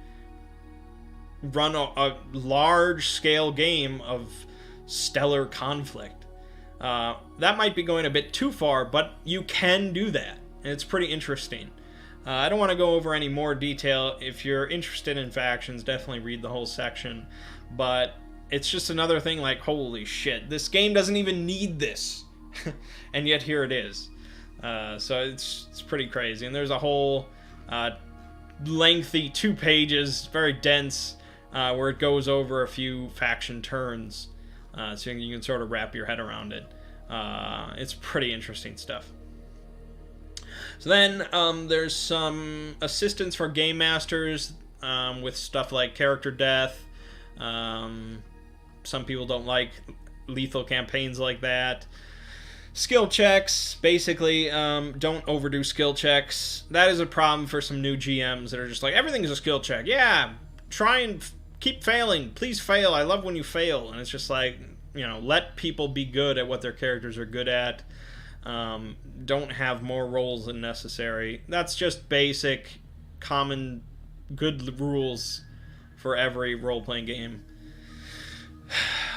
run a large-scale game of stellar conflict. That might be going a bit too far, but you can do that, and it's pretty interesting. I don't want to go over any more detail. If you're interested in factions, definitely read the whole section. But it's just another thing like, holy shit, this game doesn't even need this. And yet here it is. So it's pretty crazy. And there's a whole lengthy 2 pages, very dense, where it goes over a few faction turns. So you can sort of wrap your head around it. It's pretty interesting stuff. So then there's some assistance for game masters with stuff like character death. Some people don't like lethal campaigns like that. Skill checks, basically, don't overdo skill checks. That is a problem for some new GMs that are just like, everything is a skill check. Yeah, try and keep failing. Please fail. I love when you fail. And it's just like, let people be good at what their characters are good at. Don't have more rolls than necessary. That's just basic, common, good rules for every role-playing game.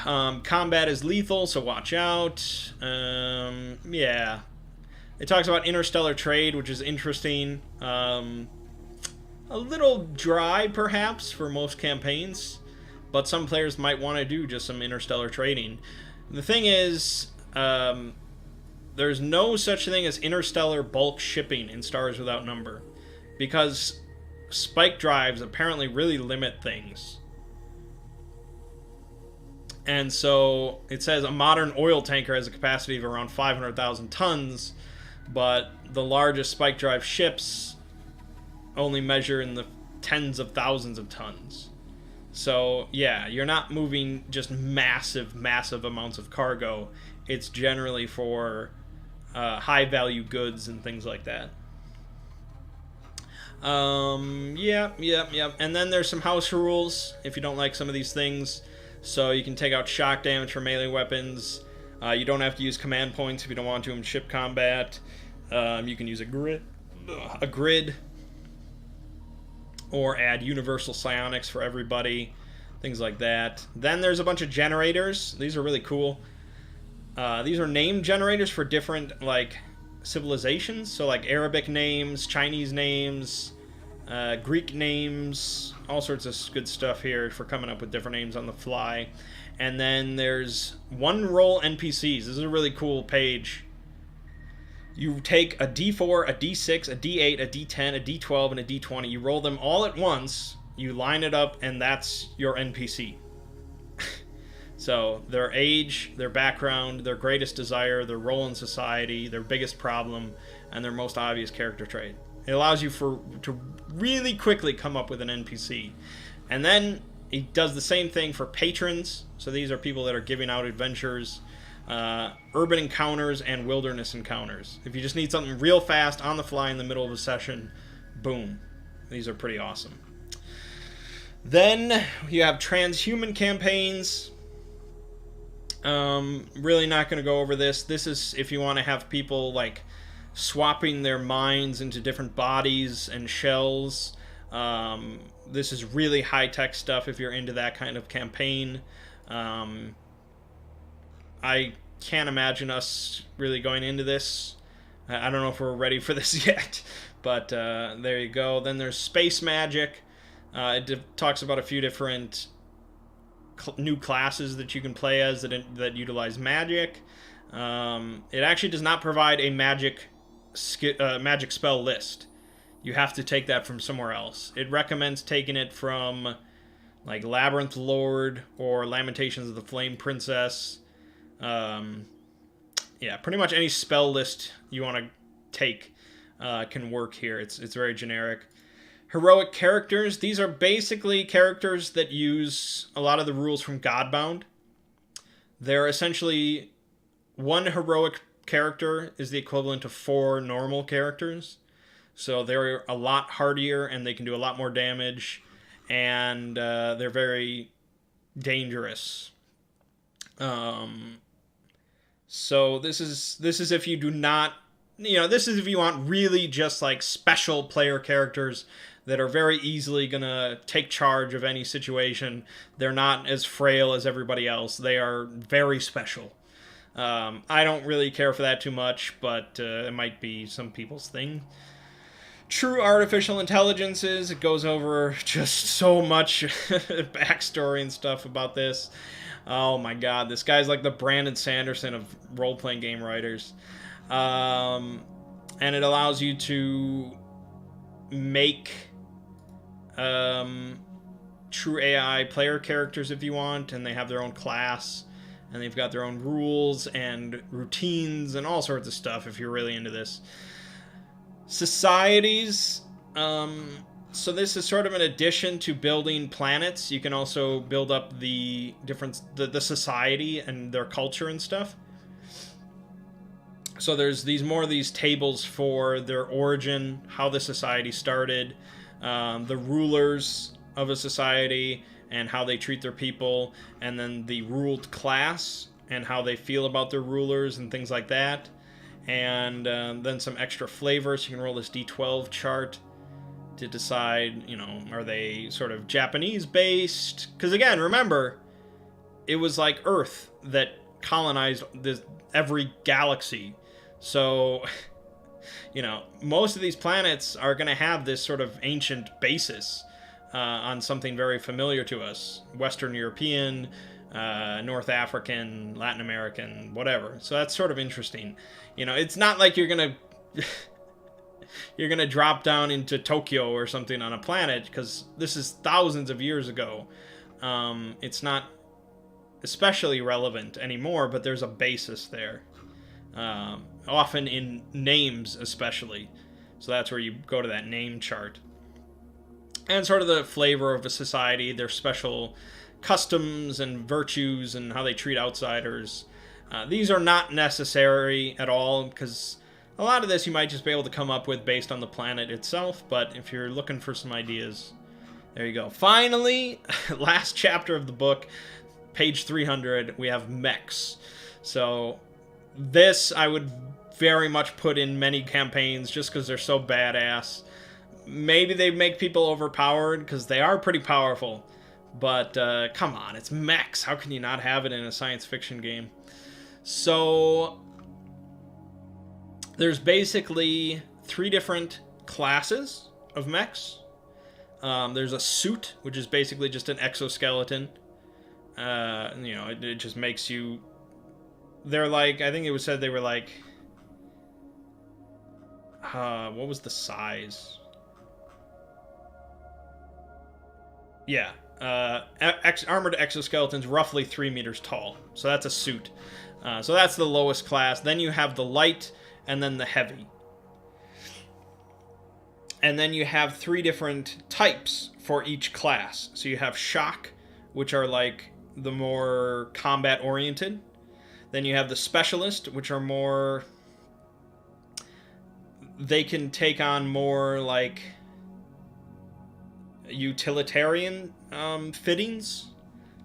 Combat is lethal, so watch out. Yeah. It talks about interstellar trade, which is interesting. A little dry, perhaps, for most campaigns, but some players might want to do just some interstellar trading. The thing is, there's no such thing as interstellar bulk shipping in Stars Without Number, because spike drives apparently really limit things. And so it says a modern oil tanker has a capacity of around 500,000 tons, but the largest spike drive ships only measure in the tens of thousands of tons. So yeah, you're not moving just massive amounts of cargo. It's generally for high value goods and things like that. Yeah. And then there's some house rules if you don't like some of these things. So you can take out shock damage from melee weapons. You don't have to use command points if you don't want to in ship combat. You can use a grid, or add universal psionics for everybody, things like that. Then there's a bunch of generators. These are really cool. These are name generators for different civilizations. So like Arabic names, Chinese names, Greek names, all sorts of good stuff here for coming up with different names on the fly. And then there's one roll NPCs. This is a really cool page. You take a D4, a D6, a D8, a D10, a D12, and a D20. You roll them all at once, you line it up, and that's your NPC. So their age, their background, their greatest desire, their role in society, their biggest problem, and their most obvious character trait. It allows you to really quickly come up with an NPC. And then it does the same thing for patrons. So these are people that are giving out adventures, urban encounters, and wilderness encounters. If you just need something real fast, on the fly, in the middle of a session, boom. These are pretty awesome. Then you have transhuman campaigns. Really not going to go over this. This is if you want to have people swapping their minds into different bodies and shells. This is really high-tech stuff if you're into that kind of campaign. I can't imagine us really going into this. I don't know if we're ready for this yet, but there you go. Then there's space magic. It talks about a few different new classes that you can play as that utilize magic. It actually does not provide a magic spell list. You have to take that from somewhere else. It recommends taking it from Labyrinth Lord or Lamentations of the Flame Princess. Yeah, pretty much any spell list you want to take can work here. It's very generic. Heroic characters. These are basically characters that use a lot of the rules from Godbound. They're essentially one heroic character is the equivalent to 4 normal characters. So they're a lot hardier and they can do a lot more damage, and they're very dangerous. So this is if you do not, this is if you want really just special player characters that are very easily gonna take charge of any situation. They're not as frail as everybody else. They are very special. I don't really care for that too much, but it might be some people's thing. true artificial intelligences. It goes over just so much backstory and stuff about this. Oh my god, this guy's like the Brandon Sanderson of role-playing game writers. And it allows you to make true AI player characters if you want, and they have their own class, and they've got their own rules and routines and all sorts of stuff if you're really into this. Societies. So this is sort of an addition to building planets. You can also build up the the society and their culture and stuff. So there's more of these tables for their origin, how the society started, the rulers of a society and how they treat their people, and then the ruled class and how they feel about their rulers and things like that. And then some extra flavors. You can roll this D12 chart to decide, are they sort of Japanese-based? Because again, remember, it was like Earth that colonized every galaxy. So, most of these planets are going to have this sort of ancient basis on something very familiar to us. Western European, North African, Latin American, whatever. So that's sort of interesting. It's not like you're going to drop down into Tokyo or something on a planet, because this is thousands of years ago. It's not especially relevant anymore, but there's a basis there. Often in names especially. So that's where you go to that name chart. And sort of the flavor of a society, their special customs and virtues and how they treat outsiders. These are not necessary at all, because a lot of this you might just be able to come up with based on the planet itself, but if you're looking for some ideas, there you go. Finally, last chapter of the book, page 300, we have mechs. So this I would very much put in many campaigns just because they're so badass. Maybe they make people overpowered, because they are pretty powerful. But come on, it's mechs. How can you not have it in a science fiction game? So there's basically 3 different classes of mechs. There's a suit, which is basically just an exoskeleton. It just makes you... They're like, I think it was said they were like... what was the size? Yeah. Armored exoskeletons, roughly 3 meters tall. So that's a suit. So that's the lowest class. Then you have the light, and then the heavy. And then you have 3 different types for each class. So you have shock, which are like the more combat-oriented. Then you have the specialist, which are more... They can take on more, like, utilitarian fittings.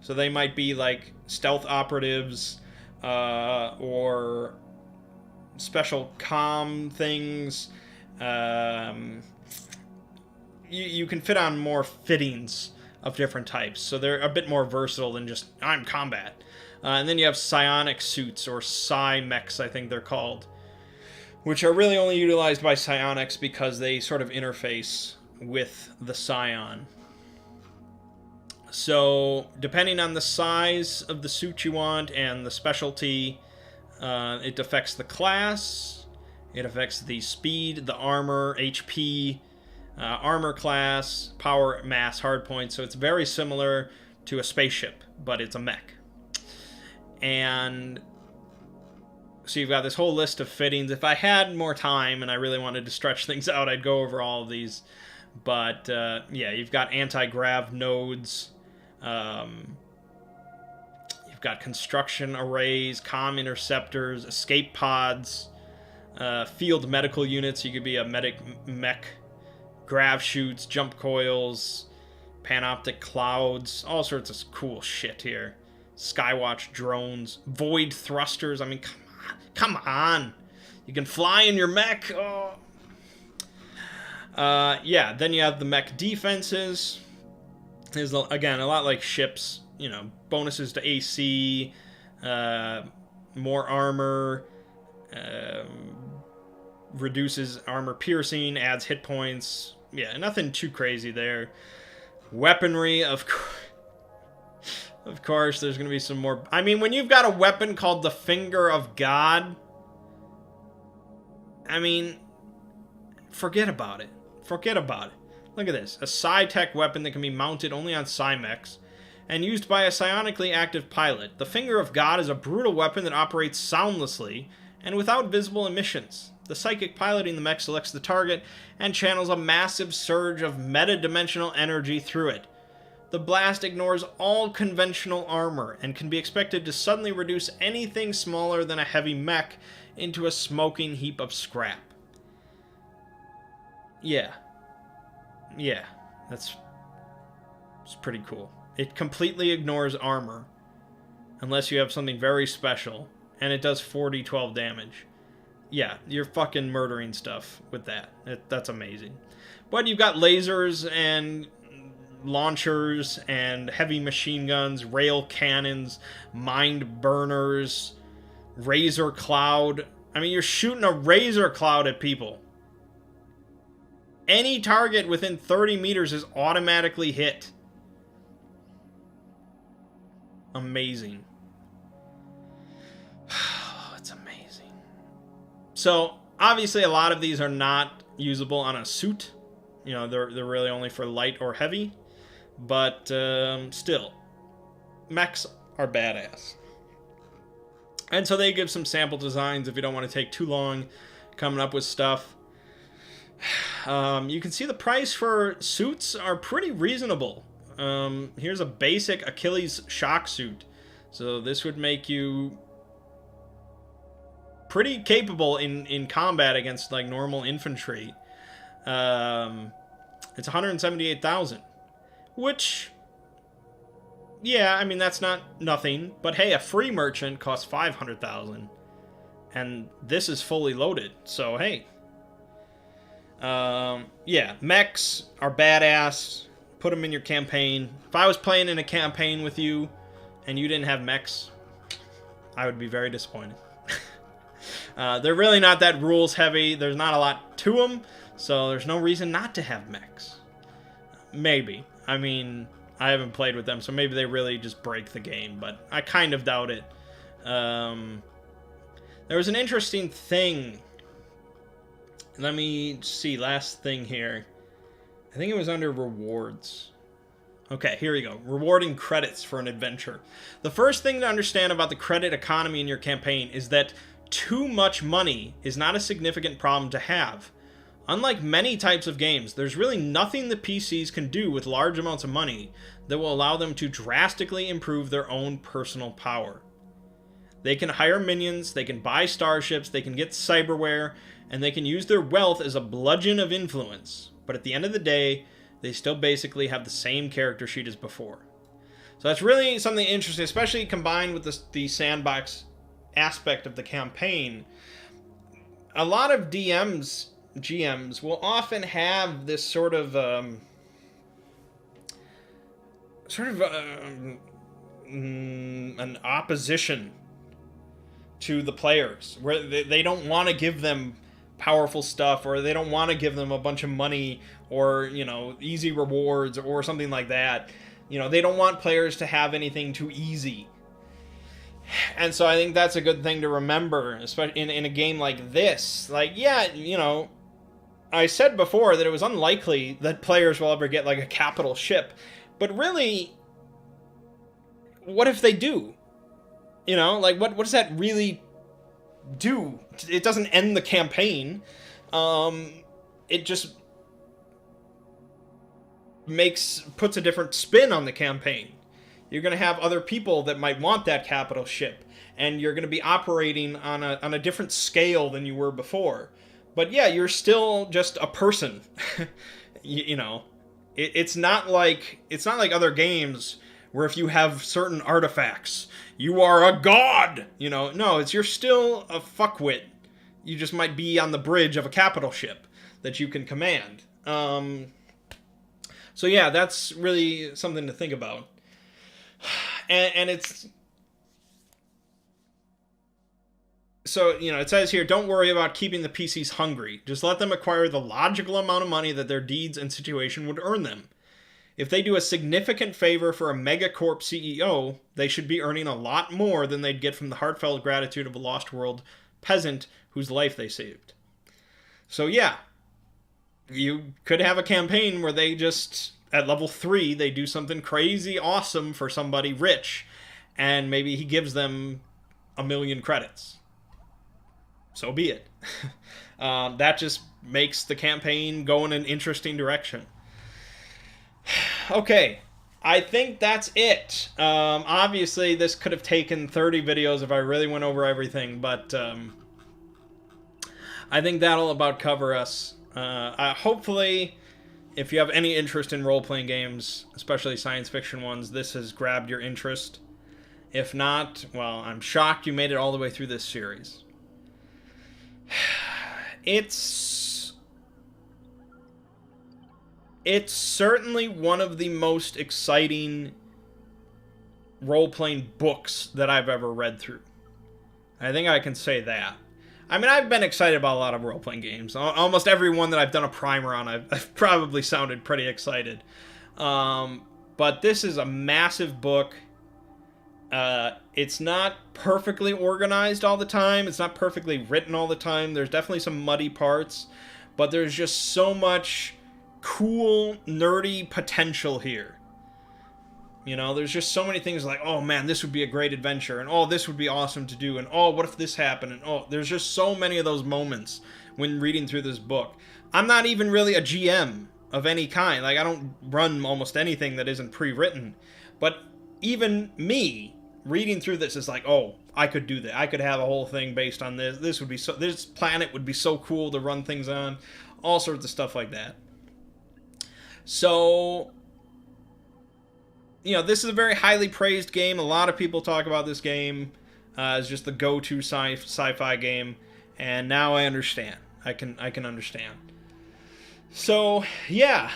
So they might be, like, stealth operatives, or special comm things. You can fit on more fittings of different types. So they're a bit more versatile than just, I'm combat. And then you have psionic suits, or psi-mechs, I think they're called, which are really only utilized by psionics because they sort of interface with the psion. So, depending on the size of the suit you want and the specialty, it affects the class, it affects the speed, the armor, HP, armor class, power, mass, hardpoint. So it's very similar to a spaceship, but it's a mech. And so you've got this whole list of fittings. If I had more time and I really wanted to stretch things out, I'd go over all of these. But, yeah, you've got anti-grav nodes. You've got construction arrays, comm interceptors, escape pods, field medical units. You could be a mech, grav chutes, jump coils, panoptic clouds, all sorts of cool shit here. Skywatch drones, void thrusters. I mean, come on. You can fly in your mech. Oh. Yeah, then you have the mech defenses. There's, again, a lot like ships. You know, bonuses to AC, more armor, reduces armor piercing, adds hit points. Yeah, nothing too crazy there. Weaponry, of course, there's going to be some more. I mean, when you've got a weapon called the Finger of God, I mean, forget about it. Forget about it. Look at this. A Psi-Tech weapon that can be mounted only on Psi-Mechs and used by a psionically active pilot. The Finger of God is a brutal weapon that operates soundlessly and without visible emissions. The psychic piloting the mech selects the target and channels a massive surge of meta-dimensional energy through it. The blast ignores all conventional armor and can be expected to suddenly reduce anything smaller than a heavy mech into a smoking heap of scrap. Yeah. Yeah, that's pretty cool. It completely ignores armor, unless you have something very special, and it does 4d12 damage. Yeah, you're fucking murdering stuff with that. That's amazing. But you've got lasers and launchers and heavy machine guns, rail cannons, mind burners, razor cloud. I mean, you're shooting a razor cloud at people. Any target within 30 meters is automatically hit. Amazing. It's amazing. So, obviously a lot of these are not usable on a suit. You know, they're really only for light or heavy. But, still. Mechs are badass. And so they give some sample designs if you don't want to take too long coming up with stuff. You can see the price for suits are pretty reasonable. Here's a basic Achilles shock suit. So this would make you pretty capable in combat against like normal infantry. It's 178,000, which, yeah, I mean that's not nothing. But hey, a free merchant costs 500,000, and this is fully loaded. So hey. Yeah, mechs are badass. Put them in your campaign. If I was playing in a campaign with you and you didn't have mechs, I would be very disappointed. They're really not that rules heavy. There's not a lot to them, so there's no reason not to have mechs. Maybe. I mean, I haven't played with them, so maybe they really just break the game, but I kind of doubt it. There was an interesting thing. Let me see, last thing here. I think it was under rewards. Okay, here we go. Rewarding credits for an adventure. The first thing to understand about the credit economy in your campaign is that too much money is not a significant problem to have. Unlike many types of games, there's really nothing the PCs can do with large amounts of money that will allow them to drastically improve their own personal power. They can hire minions, they can buy starships, they can get cyberware, and they can use their wealth as a bludgeon of influence. But at the end of the day, they still basically have the same character sheet as before. So that's really something interesting, especially combined with the sandbox aspect of the campaign. A lot of GMs will often have this sort of an opposition to the players, where they don't want to give them powerful stuff, or they don't want to give them a bunch of money, or, you know, easy rewards, or something like that. You know, they don't want players to have anything too easy. And so I think that's a good thing to remember, especially in a game like this. Like, yeah, you know, I said before that it was unlikely that players will ever get, like, a capital ship. But really, what if they do? You know, like, what does that really do? It doesn't end the campaign. It just puts a different spin on the campaign. You're going to have other people that might want that capital ship, and you're going to be operating on a different scale than you were before. But yeah, you're still just a person. you know, it's not like other games where if you have certain artifacts, you are a god. You know, no, you're still a fuckwit. You just might be on the bridge of a capital ship that you can command. So yeah, that's really something to think about. And it's... So, it says here, don't worry about keeping the PCs hungry. Just let them acquire the logical amount of money that their deeds and situation would earn them. If they do a significant favor for a megacorp CEO, they should be earning a lot more than they'd get from the heartfelt gratitude of a lost world peasant whose life they saved. So yeah, you could have a campaign where they just, at level 3, they do something crazy awesome for somebody rich, and maybe he gives them 1,000,000 credits. So be it. That just makes the campaign go in an interesting direction. Okay, I think that's it. Obviously, this could have taken 30 videos if I really went over everything, but I think that'll about cover us. Hopefully, if you have any interest in role-playing games, especially science fiction ones, this has grabbed your interest. If not, well, I'm shocked you made it all the way through this series. It's certainly one of the most exciting role-playing books that I've ever read through. I think I can say that. I mean, I've been excited about a lot of role-playing games. Almost every one that I've done a primer on, I've probably sounded pretty excited. But this is a massive book. It's not perfectly organized all the time. It's not perfectly written all the time. There's definitely some muddy parts. But there's just so much cool, nerdy potential here. There's just so many things like, oh man, this would be a great adventure, and oh, this would be awesome to do, and oh, what if this happened, and oh, there's just so many of those moments when reading through this book. I'm not even really a GM of any kind. Like, I don't run almost anything that isn't pre-written. But even me, reading through this is like, oh, I could do that. I could have a whole thing based on this. This planet would be so cool to run things on. All sorts of stuff like that. So, this is a very highly praised game. A lot of people talk about this game as just the go-to sci-fi game, and now I understand. I can understand. So, yeah,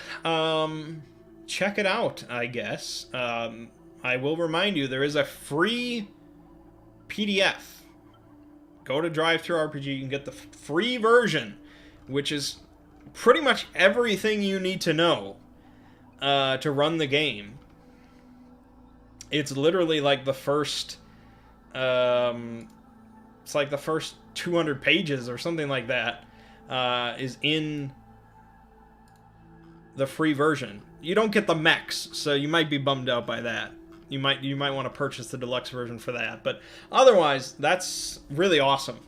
check it out, I guess. I will remind you, there is a free PDF. Go to DriveThruRPG, you can get the free version, which is pretty much everything you need to know to run the game. It's literally like the first, it's like the first 200 pages or something like that is in the free version. You don't get the mechs, so you might be bummed out by that. You might want to purchase the deluxe version for that, but otherwise, that's really awesome.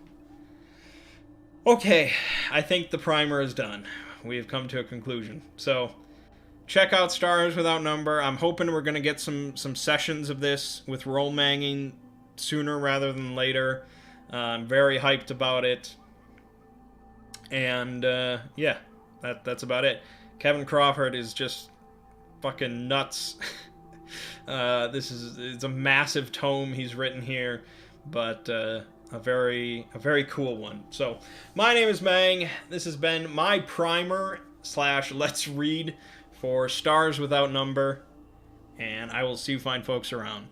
Okay, I think the primer is done. We have come to a conclusion. So, check out Stars Without Number. I'm hoping we're going to get some sessions of this with role manging sooner rather than later. I'm very hyped about it. And, yeah, that's about it. Kevin Crawford is just fucking nuts. It's a massive tome he's written here, but a very cool one. So, my name is Mang. This has been my primer / let's read for Stars Without Number, and I will see you fine folks around.